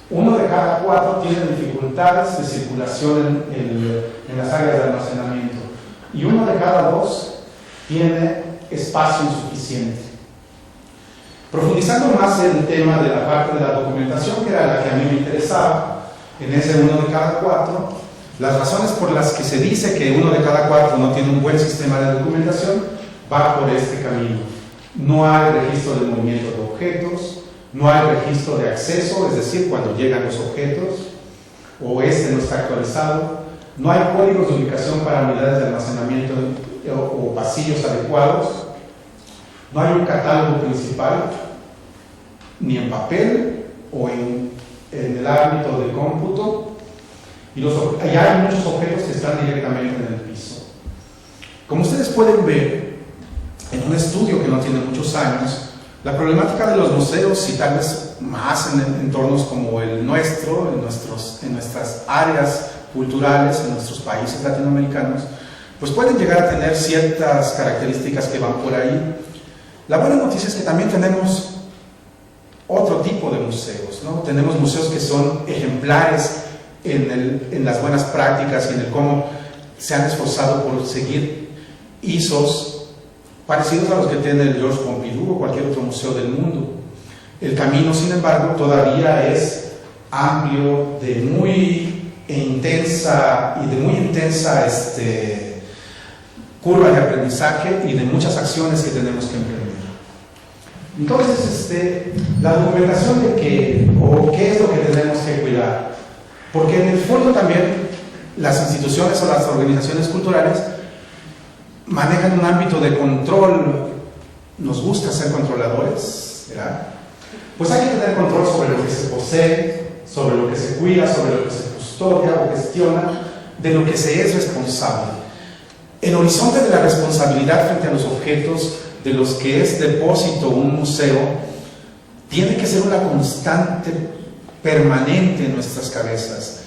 1 de cada 4 tiene dificultades de circulación en las áreas de almacenamiento. Y 1 de cada 2 tiene espacio insuficiente. Profundizando más en el tema de la parte de la documentación, que era la que a mí me interesaba, en ese 1 de cada 4, las razones por las que se dice que 1 de cada 4 no tiene un buen sistema de documentación va por este camino. No hay registro de movimiento de objetos, no hay registro de acceso, es decir, cuando llegan los objetos, o no está actualizado, no hay códigos de ubicación para unidades de almacenamiento o pasillos adecuados, no hay un catálogo principal, ni en papel o en el ámbito de cómputo, y hay muchos objetos que están directamente en el piso. Como ustedes pueden ver, en un estudio que no tiene muchos años, la problemática de los museos, y tal vez más en entornos como el nuestro, en nuestras áreas culturales, en nuestros países latinoamericanos, pues pueden llegar a tener ciertas características que van por ahí. La buena noticia es que también tenemos otro tipo de museos, ¿no? Tenemos museos que son ejemplares en las buenas prácticas y en el cómo se han esforzado por seguir ISOs parecidos a los que tiene el Georges Pompidou o cualquier otro museo del mundo. El camino, sin embargo, todavía es amplio, de muy intensa curva de aprendizaje y de muchas acciones que tenemos que emprender. Entonces, la documentación de qué es lo que tenemos que cuidar, porque en el fondo también las instituciones o las organizaciones culturales manejan un ámbito de control. Nos gusta ser controladores, ¿verdad? Pues hay que tener control sobre lo que se posee, sobre lo que se cuida, sobre lo que se custodia o gestiona, de lo que se es responsable. El horizonte de la responsabilidad frente a los objetos de los que es depósito un museo tiene que ser una constante permanente en nuestras cabezas,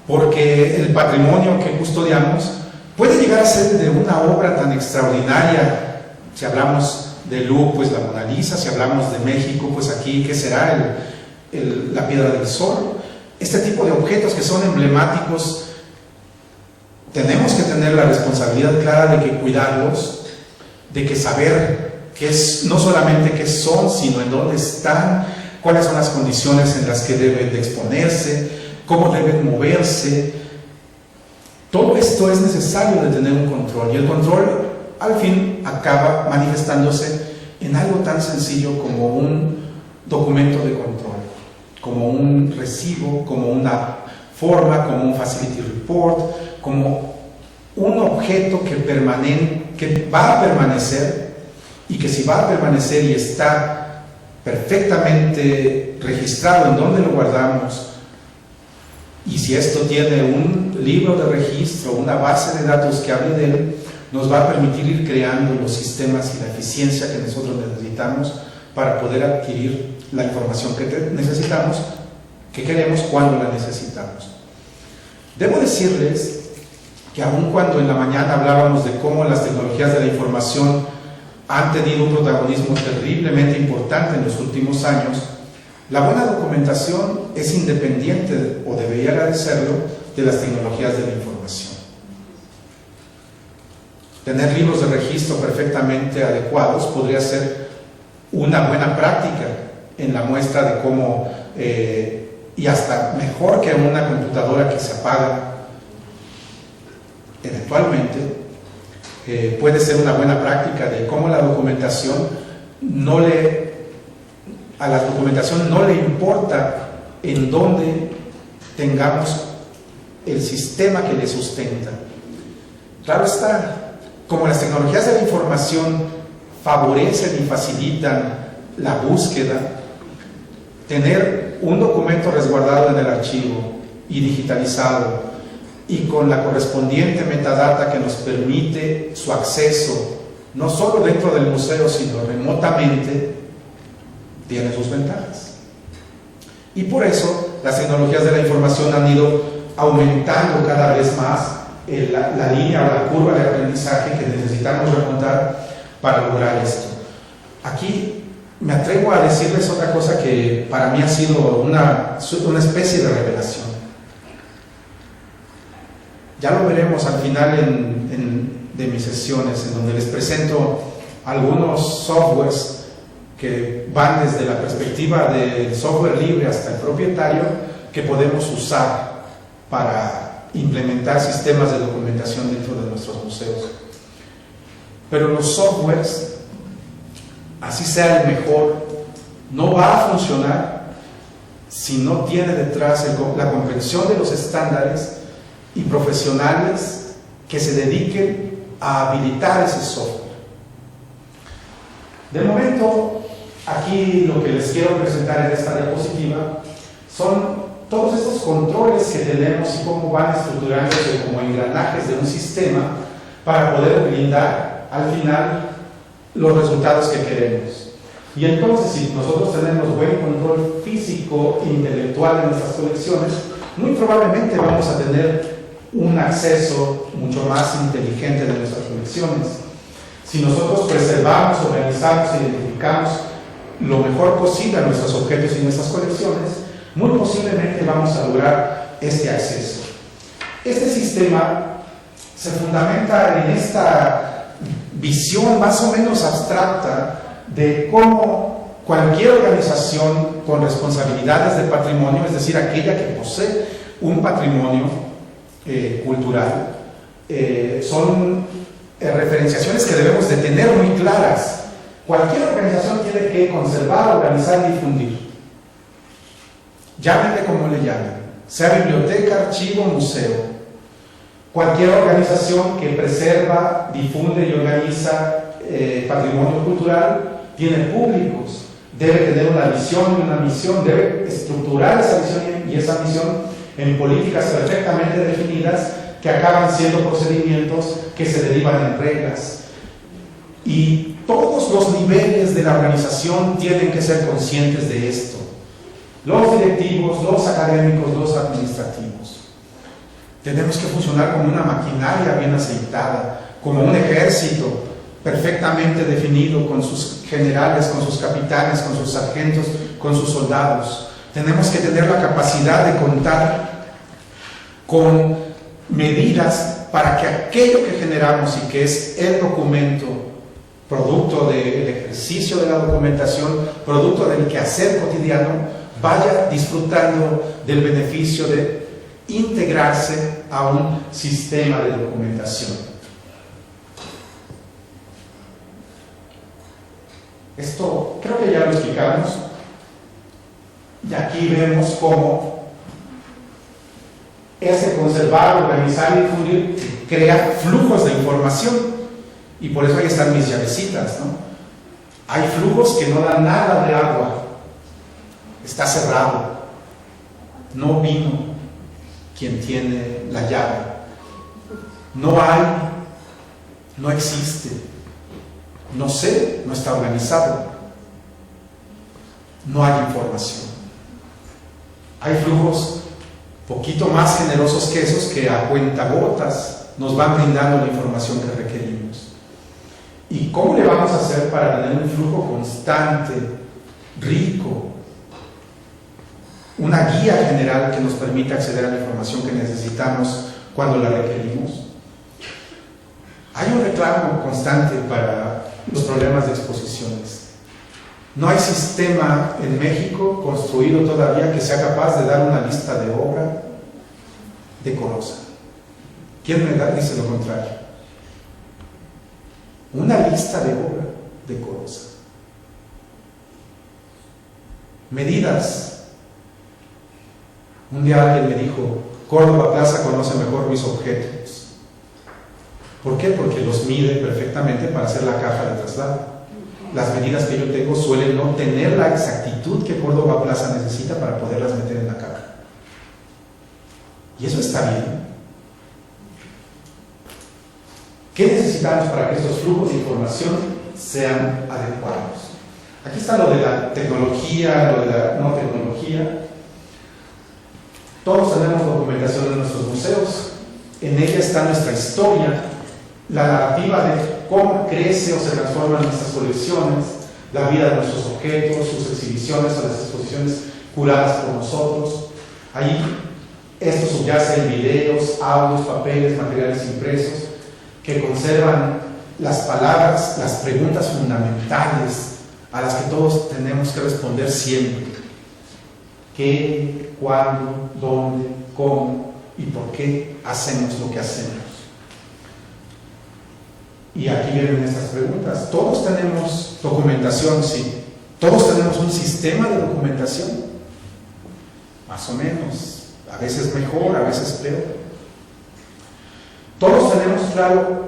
porque el patrimonio que custodiamos puede llegar a ser de una obra tan extraordinaria. Si hablamos de Louvre, pues la Mona Lisa; si hablamos de México, pues aquí, ¿qué será? La Piedra del Sol. Este tipo de objetos que son emblemáticos tenemos que tener la responsabilidad clara de que cuidarlos, de que saber que es, no solamente qué son, sino en dónde están, cuáles son las condiciones en las que deben de exponerse, cómo deben moverse. Todo esto es necesario de tener un control, y el control al fin acaba manifestándose en algo tan sencillo como un documento de control, como un recibo, como una forma, como un facility report, como un objeto que va a permanecer, y que si va a permanecer y está perfectamente registrado en donde lo guardamos, y si esto tiene un libro de registro, una base de datos que hable de él, nos va a permitir ir creando los sistemas y la eficiencia que nosotros necesitamos para poder adquirir la información que necesitamos, que queremos, cuando la necesitamos. Debo decirles que aun cuando en la mañana hablábamos de cómo las tecnologías de la información han tenido un protagonismo terriblemente importante en los últimos años, la buena documentación es independiente, o debería de serlo, de las tecnologías de la información. Tener libros de registro perfectamente adecuados podría ser una buena práctica en la muestra de cómo, y hasta mejor que una computadora que se apaga eventualmente, puede ser una buena práctica de cómo la documentación a la documentación no le importa en dónde tengamos el sistema que le sustenta. Claro está, como las tecnologías de la información favorecen y facilitan la búsqueda, tener un documento resguardado en el archivo y digitalizado y con la correspondiente metadata que nos permite su acceso, no solo dentro del museo, sino remotamente, tiene sus ventajas. Y por eso las tecnologías de la información han ido aumentando cada vez más la línea o la curva de aprendizaje que necesitamos remontar para lograr esto. Aquí me atrevo a decirles otra cosa que para mí ha sido una especie de revelación. Ya lo veremos al final de mis sesiones, en donde les presento algunos softwares que van desde la perspectiva del software libre hasta el propietario, que podemos usar para implementar sistemas de documentación dentro de nuestros museos. Pero los softwares, así sea el mejor, no va a funcionar si no tiene detrás la comprensión de los estándares y profesionales que se dediquen a habilitar ese software. De momento, aquí lo que les quiero presentar en esta diapositiva son todos estos controles que tenemos y cómo van estructurándose como engranajes de un sistema para poder brindar al final los resultados que queremos. Y entonces, si nosotros tenemos buen control físico e intelectual de nuestras colecciones, muy probablemente vamos a tener un acceso mucho más inteligente de nuestras colecciones. Si nosotros preservamos, organizamos e identificamos lo mejor posible a nuestros objetos y nuestras colecciones, muy posiblemente vamos a lograr este acceso. Este sistema se fundamenta en esta visión más o menos abstracta de cómo cualquier organización con responsabilidades de patrimonio, es decir, aquella que posee un patrimonio cultural, son referenciaciones que debemos de tener muy claras. Cualquier organización tiene que conservar, organizar y difundir. Llámenle como le llamen, sea biblioteca, archivo, museo. Cualquier organización que preserva, difunde y organiza patrimonio cultural tiene públicos, debe tener una visión y una misión, debe estructurar esa visión y esa misión en políticas perfectamente definidas que acaban siendo procedimientos que se derivan en reglas. Y todos los niveles de la organización tienen que ser conscientes de esto. Los directivos, los académicos, los administrativos. Tenemos que funcionar como una maquinaria bien aceitada, como un ejército perfectamente definido, con sus generales, con sus capitanes, con sus sargentos, con sus soldados. Tenemos que tener la capacidad de contar con medidas para que aquello que generamos y que es el documento, producto del ejercicio de la documentación, producto del quehacer cotidiano, vaya disfrutando del beneficio de integrarse a un sistema de documentación. Esto creo que ya lo explicamos, y aquí vemos cómo ese conservar, organizar y difundir crea flujos de información, y por eso ahí están mis llavecitas, ¿no? Hay flujos que no dan nada de agua, está cerrado, no vino quien tiene la llave, no hay, no existe, no sé, no está organizado, no hay información. Hay flujos poquito más generosos que esos que a cuentagotas nos van brindando la información que requerimos. ¿Y cómo le vamos a hacer para tener un flujo constante, rico, una guía general que nos permita acceder a la información que necesitamos cuando la requerimos? Hay un reclamo constante para los problemas de exposiciones. No hay sistema en México construido todavía que sea capaz de dar una lista de obra decorosa. ¿Quién me dice lo contrario? Una lista de obra decorosa. Medidas. Un día alguien me dijo, Córdoba Plaza conoce mejor mis objetos. ¿Por qué? Porque los mide perfectamente para hacer la caja de traslado. Las medidas que yo tengo suelen no tener la exactitud que Córdoba Plaza necesita para poderlas meter en la caja. Y eso está bien. ¿Qué necesitamos para que estos flujos de información sean adecuados? Aquí está lo de la tecnología, lo de la no tecnología. Todos tenemos documentación en nuestros museos. En ella está nuestra historia, la narrativa de cómo crece o se transforman nuestras colecciones, la vida de nuestros objetos, sus exhibiciones o las exposiciones curadas por nosotros. Ahí esto subyace en videos, audios, papeles, materiales impresos que conservan las palabras, las preguntas fundamentales a las que todos tenemos que responder siempre. ¿Qué, cuándo, dónde, cómo y por qué hacemos lo que hacemos? Y aquí vienen estas preguntas. ¿Todos tenemos documentación? Sí. ¿Todos tenemos un sistema de documentación? Más o menos. A veces mejor, a veces peor. Todos tenemos claro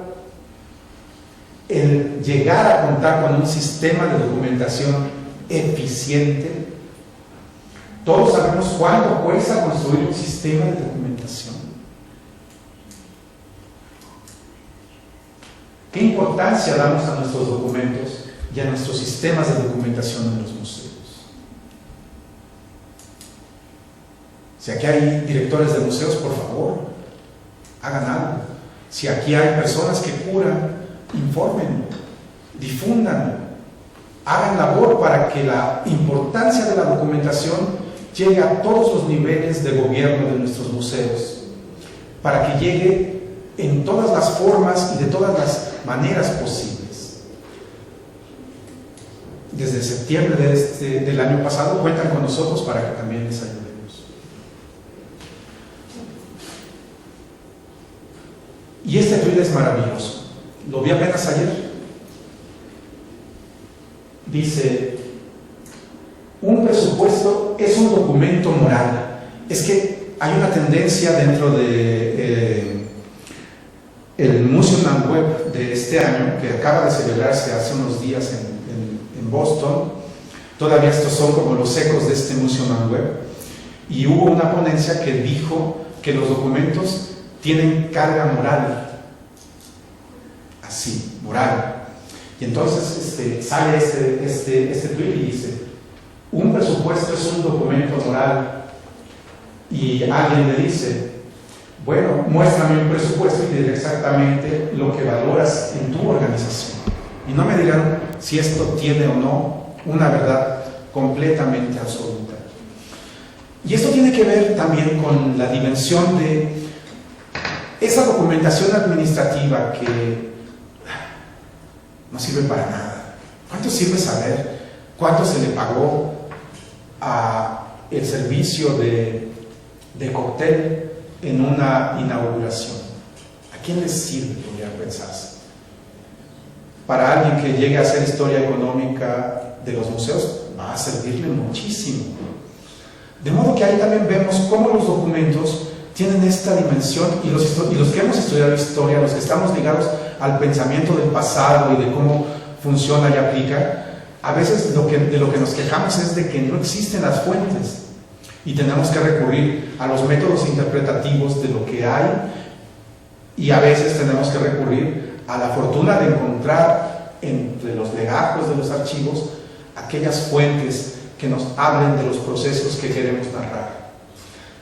el llegar a contar con un sistema de documentación eficiente. Todos sabemos cuánto cuesta construir un sistema de documentación. ¿Qué importancia damos a nuestros documentos y a nuestros sistemas de documentación en los museos? Si aquí hay directores de museos, por favor, hagan algo. Si aquí hay personas que curan, infórmenlo, difúndanlo, hagan labor para que la importancia de la documentación llegue a todos los niveles de gobierno de nuestros museos, para que llegue en todas las formas y de todas las maneras posibles. Desde septiembre del año pasado cuentan con nosotros para que también les ayudemos. Y este tuit es maravilloso. Lo vi apenas ayer. Dice: un presupuesto es un documento moral. Es que hay una tendencia dentro de el Museum and Web de este año, que acaba de celebrarse hace unos días en Boston. Todavía estos son como los ecos de este Museum and Web. Y hubo una ponencia que dijo que los documentos tienen carga moral. Así, moral. Y entonces sale este tweet y dice: un presupuesto es un documento moral. Y alguien le dice: bueno, muéstrame un presupuesto y diré exactamente lo que valoras en tu organización. Y no me dirán si esto tiene o no una verdad completamente absoluta. Y esto tiene que ver también con la dimensión de esa documentación administrativa que no sirve para nada. ¿Cuánto sirve saber cuánto se le pagó a el servicio de cóctel en una inauguración? ¿A quién les sirve, podría pensarse? Para alguien que llegue a hacer historia económica de los museos, va a servirle muchísimo. De modo que ahí también vemos cómo los documentos tienen esta dimensión, y los que hemos estudiado historia, los que estamos ligados al pensamiento del pasado y de cómo funciona y aplica, a veces de lo que nos quejamos es de que no existen las fuentes y tenemos que recurrir a los métodos interpretativos de lo que hay, y a veces tenemos que recurrir a la fortuna de encontrar entre los legajos de los archivos aquellas fuentes que nos hablen de los procesos que queremos narrar.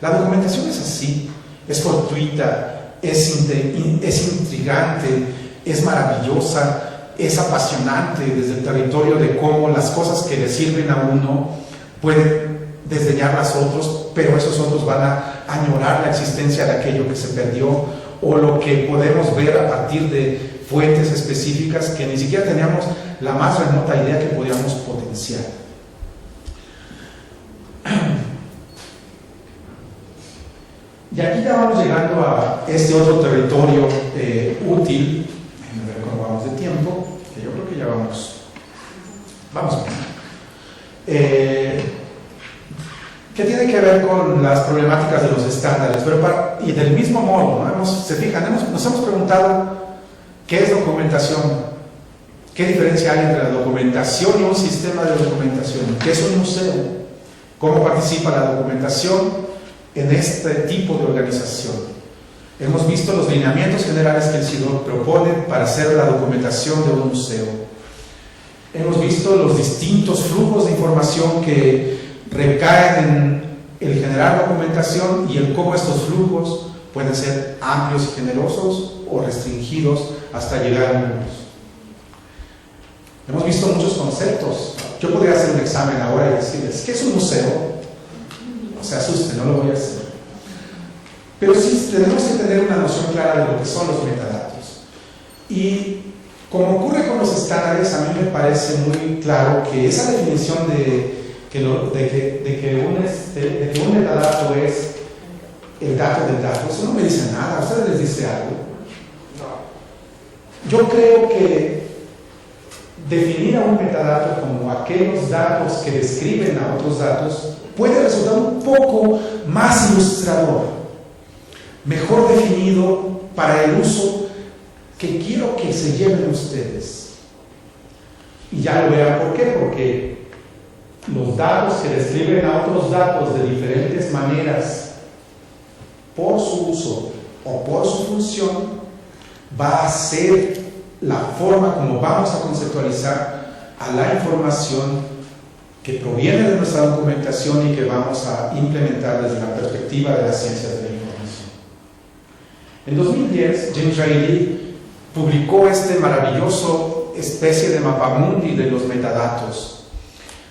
La documentación es así, es fortuita, es intrigante, es maravillosa, es apasionante desde el territorio de cómo las cosas que le sirven a uno pueden desdeñarlas a otros, pero esos otros van a añorar la existencia de aquello que se perdió, o lo que podemos ver a partir de fuentes específicas que ni siquiera teníamos la más remota idea que podíamos potenciar. Y aquí ya vamos llegando a este otro territorio útil. A ver cómo vamos de tiempo, que yo creo que ya vamos bien. Que tiene que ver con las problemáticas de los estándares, y del mismo modo, ¿no? Se fijan, nos hemos preguntado qué es documentación, qué diferencia hay entre la documentación y un sistema de documentación, qué es un museo, cómo participa la documentación en este tipo de organización. Hemos visto los lineamientos generales que el CIDOC propone para hacer la documentación de un museo. Hemos visto los distintos flujos de información que recaen en el generar documentación y el cómo estos flujos pueden ser amplios y generosos o restringidos hasta llegar a números. Hemos visto muchos conceptos. Yo podría hacer un examen ahora y decirles, ¿qué es un museo? No se asusten, no lo voy a hacer. Pero sí tenemos que tener una noción clara de lo que son los metadatos. Y como ocurre con los estándares, a mí me parece muy claro que esa definición de que un metadato es el dato del dato, eso no me dice nada. ¿A ustedes les dice algo? No. Yo creo que definir a un metadato como aquellos datos que describen a otros datos puede resultar un poco más ilustrador, mejor definido para el uso que quiero que se lleven ustedes. Y ya lo verán por qué, porque los datos que describen a otros datos de diferentes maneras por su uso o por su función va a ser la forma como vamos a conceptualizar a la información que proviene de nuestra documentación y que vamos a implementar desde la perspectiva de las ciencias de la información. En 2010, James Raley publicó este maravilloso especie de mapamundi de los metadatos.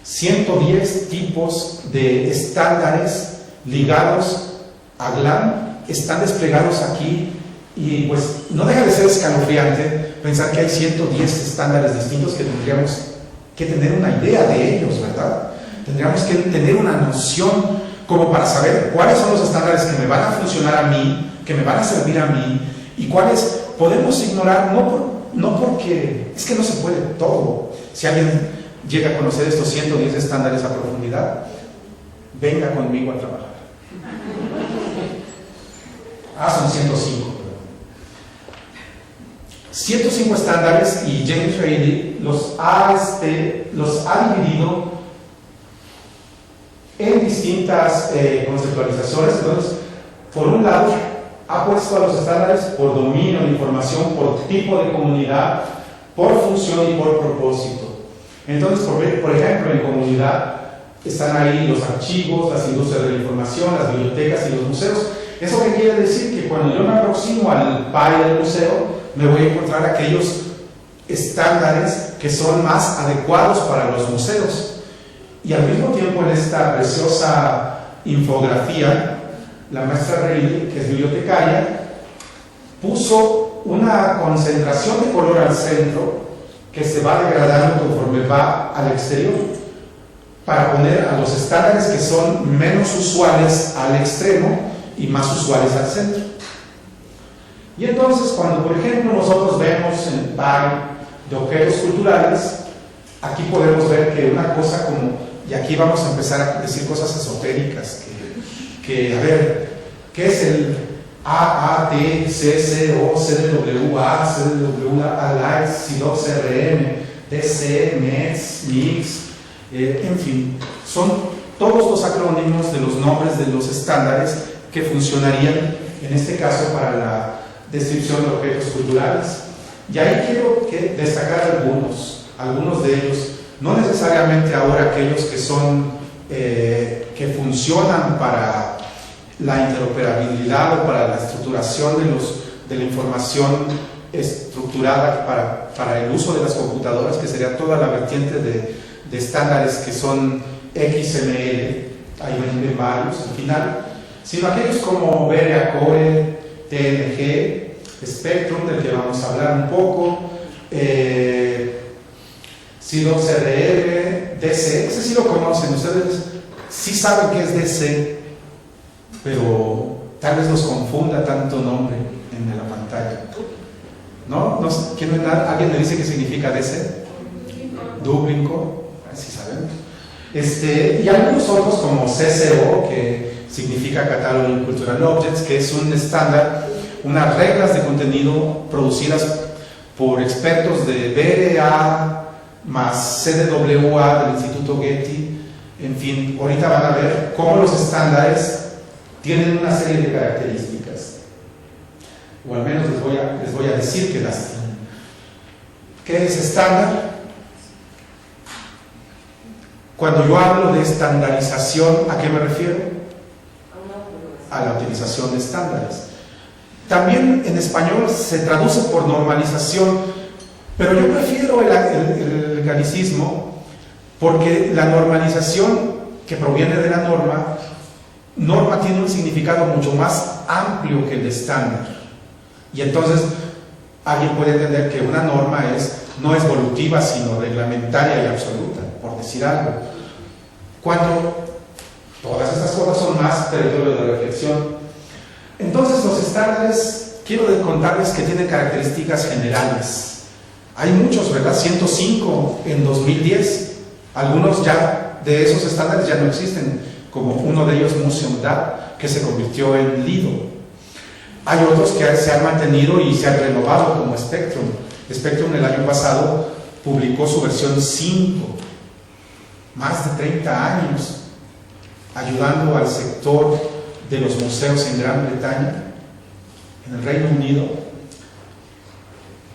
110 tipos de estándares ligados a GLAM están desplegados aquí, y pues no deja de ser escalofriante pensar que hay 110 estándares distintos que tendríamos que tener una idea de ellos, ¿verdad? Tendríamos que tener una noción como para saber cuáles son los estándares que me van a funcionar a mí, que me van a servir a mí, y cuáles podemos ignorar, no porque es que no se puede todo. Si alguien llega a conocer estos 110 estándares a profundidad, venga conmigo a trabajar. Son 105. 105 estándares, y James Raley los ha dividido en distintas conceptualizaciones. Entonces, por un lado, ha puesto a los estándares por dominio de información, por tipo de comunidad, por función y por propósito. Entonces, por ejemplo, en comunidad están ahí los archivos, las industrias de la información, las bibliotecas y los museos. ¿Eso qué quiere decir? Que cuando yo me aproximo al PAI del museo, me voy a encontrar aquellos estándares que son más adecuados para los museos. Y al mismo tiempo, en esta preciosa infografía, la maestra Raley, que es bibliotecaria, puso una concentración de color al centro que se va degradando conforme va al exterior, para poner a los estándares que son menos usuales al extremo y más usuales al centro. Y entonces, cuando por ejemplo nosotros vemos el par de objetos culturales, aquí podemos ver que una cosa como, y aquí vamos a empezar a decir cosas esotéricas, que a ver, ¿qué es el AAT, CCO, CDWA, CDWA, Alive, SIDOC, CRM, DC, MEX, MIX, en fin, son todos los acrónimos de los nombres de los estándares que funcionarían, en este caso, para la descripción de objetos culturales. Y ahí quiero destacar algunos de ellos, no necesariamente ahora aquellos que son, que funcionan para la interoperabilidad o para la estructuración de la información estructurada para el uso de las computadoras, que sería toda la vertiente de estándares que son XML, hay varios al final, sino aquellos como VRA Core, TNG, Spectrum, del que vamos a hablar un poco, SIDOC CRM, DC, ese sí lo conocen, ustedes sí saben qué es DC, pero tal vez los confunda tanto nombre en la pantalla. ¿No? ¿Alguien me dice qué significa DC? Dublin Core, así sabemos. Y algunos otros como CCO, que significa Cataloging Cultural Objects, que es un estándar, unas reglas de contenido producidas por expertos de BRA más CDWA del Instituto Getty. En fin, ahorita van a ver cómo los estándares tienen una serie de características, o al menos les voy a decir que las tienen. ¿Qué es estándar? Cuando yo hablo de estandarización, ¿a qué me refiero? A la utilización de estándares. También en español se traduce por normalización, pero yo prefiero el galicismo, porque la normalización que proviene de la norma tiene un significado mucho más amplio que el de estándar. Y entonces alguien puede entender que una norma no es evolutiva, sino reglamentaria y absoluta, por decir algo. Cuando todas estas cosas son más territorio de reflexión. Entonces los estándares, quiero contarles que tienen características generales. Hay muchos, ¿verdad? 105 en 2010. Algunos ya de esos estándares ya no existen, como uno de ellos Museum DAP, que se convirtió en Lido. Hay otros que se han mantenido y se han renovado, como Spectrum. Spectrum el año pasado publicó su versión 5, más de 30 años, ayudando al sector de los museos en Gran Bretaña, en el Reino Unido,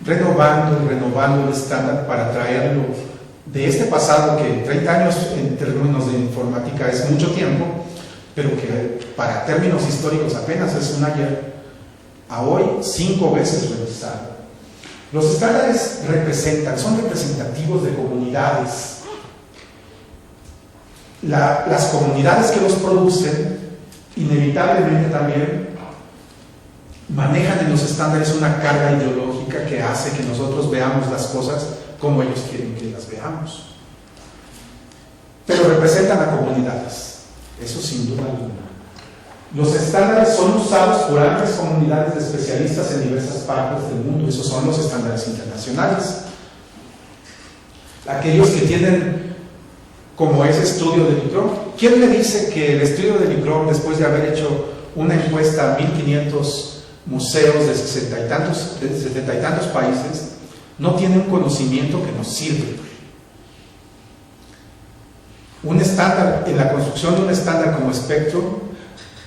renovando el estándar para traerlo de este pasado, que 30 años en términos de informática es mucho tiempo, pero que para términos históricos apenas es un ayer, a hoy 5 veces revisado. Los estándares son representativos de comunidades. Las comunidades que los producen, inevitablemente también manejan en los estándares una carga ideológica que hace que nosotros veamos las cosas como ellos quieren que las veamos. Pero representan a comunidades, eso sin duda alguna. Los estándares son usados por amplias comunidades de especialistas en diversas partes del mundo. Esos son los estándares internacionales. Aquellos que tienen, como ese estudio de Licrom. ¿Quién me dice que el estudio de Licrom, después de haber hecho una encuesta a 1500 museos de 70 y tantos países, no tiene un conocimiento que nos sirve? Un estándar, en la construcción de un estándar como Spectrum,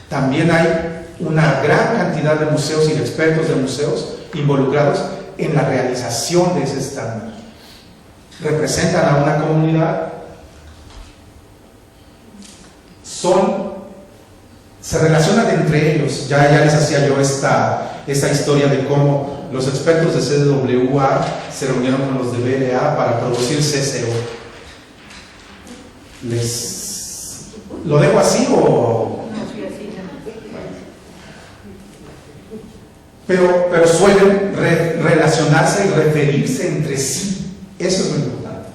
también hay una gran cantidad de museos y de expertos de museos involucrados en la realización de ese estándar. Representan a una comunidad, se relacionan entre ellos. Ya les hacía yo esta historia de cómo los expertos de CDWA se reunieron con los de BRA para producir CCO. ¿Lo dejo así o...? pero suelen relacionarse y referirse entre sí. Eso es lo importante.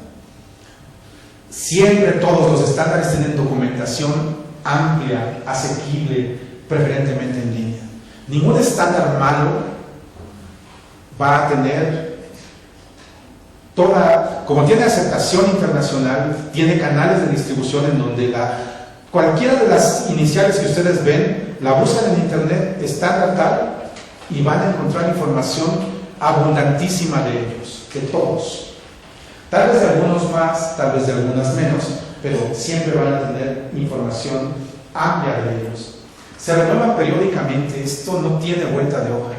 Siempre todos los estándares tienen documentación amplia, asequible, preferentemente en línea. Ningún estándar malo va a tener como tiene aceptación internacional, tiene canales de distribución en donde cualquiera de las iniciales que ustedes ven, la buscan en internet, estándar tal, y van a encontrar información abundantísima de ellos, de todos. Tal vez de algunos más, tal vez de algunas menos, pero siempre van a tener información amplia de ellos. Se renueva periódicamente, esto no tiene vuelta de hoja.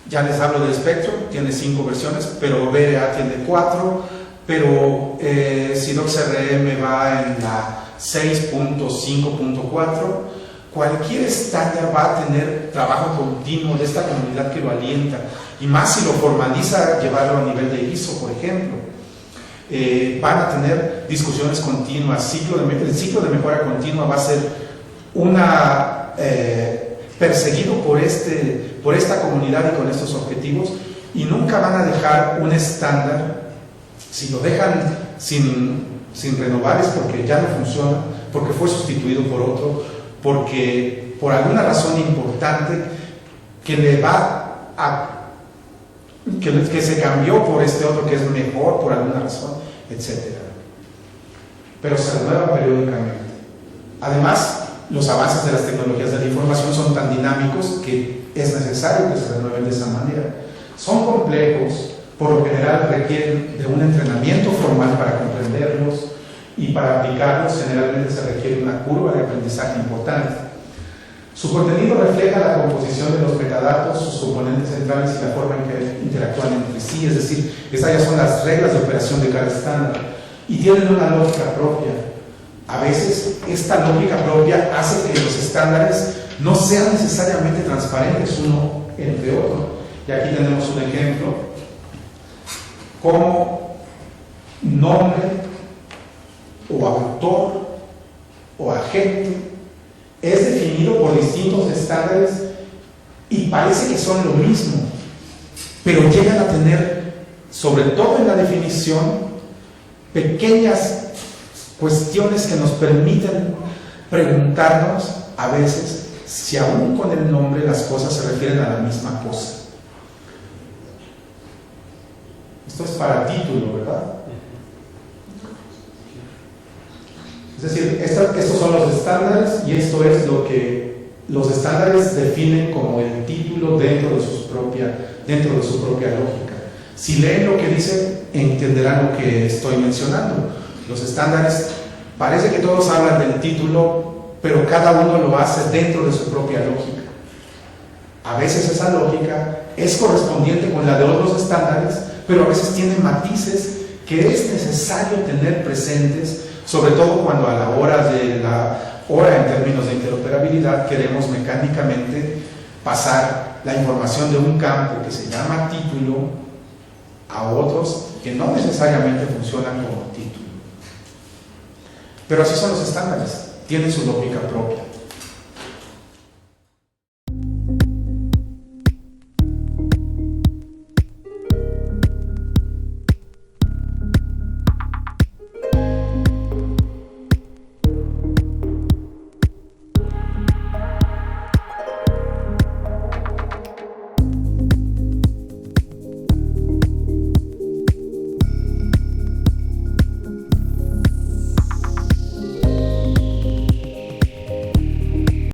Ya les hablo del espectro, tiene 5 versiones, pero VRA tiene 4, pero Sidox RM va en la 6.5.4. Cualquier estándar va a tener trabajo continuo de esta comunidad que lo alienta, y más si lo formaliza, llevarlo a nivel de ISO, por ejemplo. Van a tener discusiones continuas, el ciclo de mejora continua va a ser perseguido por esta comunidad y con estos objetivos, y nunca van a dejar un estándar. Si lo dejan sin renovar es porque ya no funciona, porque fue sustituido por otro, porque por alguna razón importante que se cambió por este otro que es mejor por alguna razón, etc. Pero se renueva periódicamente. Además, los avances de las tecnologías de la información son tan dinámicos que es necesario que se renueven de esa manera. Son complejos, por lo general requieren de un entrenamiento formal para comprenderlos, y para aplicarlos generalmente se requiere una curva de aprendizaje importante. Su contenido refleja la composición de los metadatos, sus componentes centrales y la forma en que interactúan entre sí, es decir, estas ya son las reglas de operación de cada estándar, y tienen una lógica propia. A veces esta lógica propia hace que los estándares no sean necesariamente transparentes uno entre otro. Y aquí tenemos un ejemplo, como nombre o autor o agente es definido por distintos estándares y parece que son lo mismo, pero llegan a tener, sobre todo en la definición, pequeñas cuestiones que nos permiten preguntarnos a veces si aún con el nombre las cosas se refieren a la misma cosa. Esto es para título, ¿verdad? Es decir, estos son los estándares, y esto es lo que los estándares definen como el título dentro de su propia lógica. Si leen lo que dice, entenderán lo que estoy mencionando. Los estándares, parece que todos hablan del título, pero cada uno lo hace dentro de su propia lógica. A veces esa lógica es correspondiente con la de otros estándares, pero a veces tiene matices que es necesario tener presentes, sobre todo cuando a la hora en términos de interoperabilidad queremos mecánicamente pasar la información de un campo que se llama título a otros que no necesariamente funcionan como título. Pero así son los estándares, tienen su lógica propia.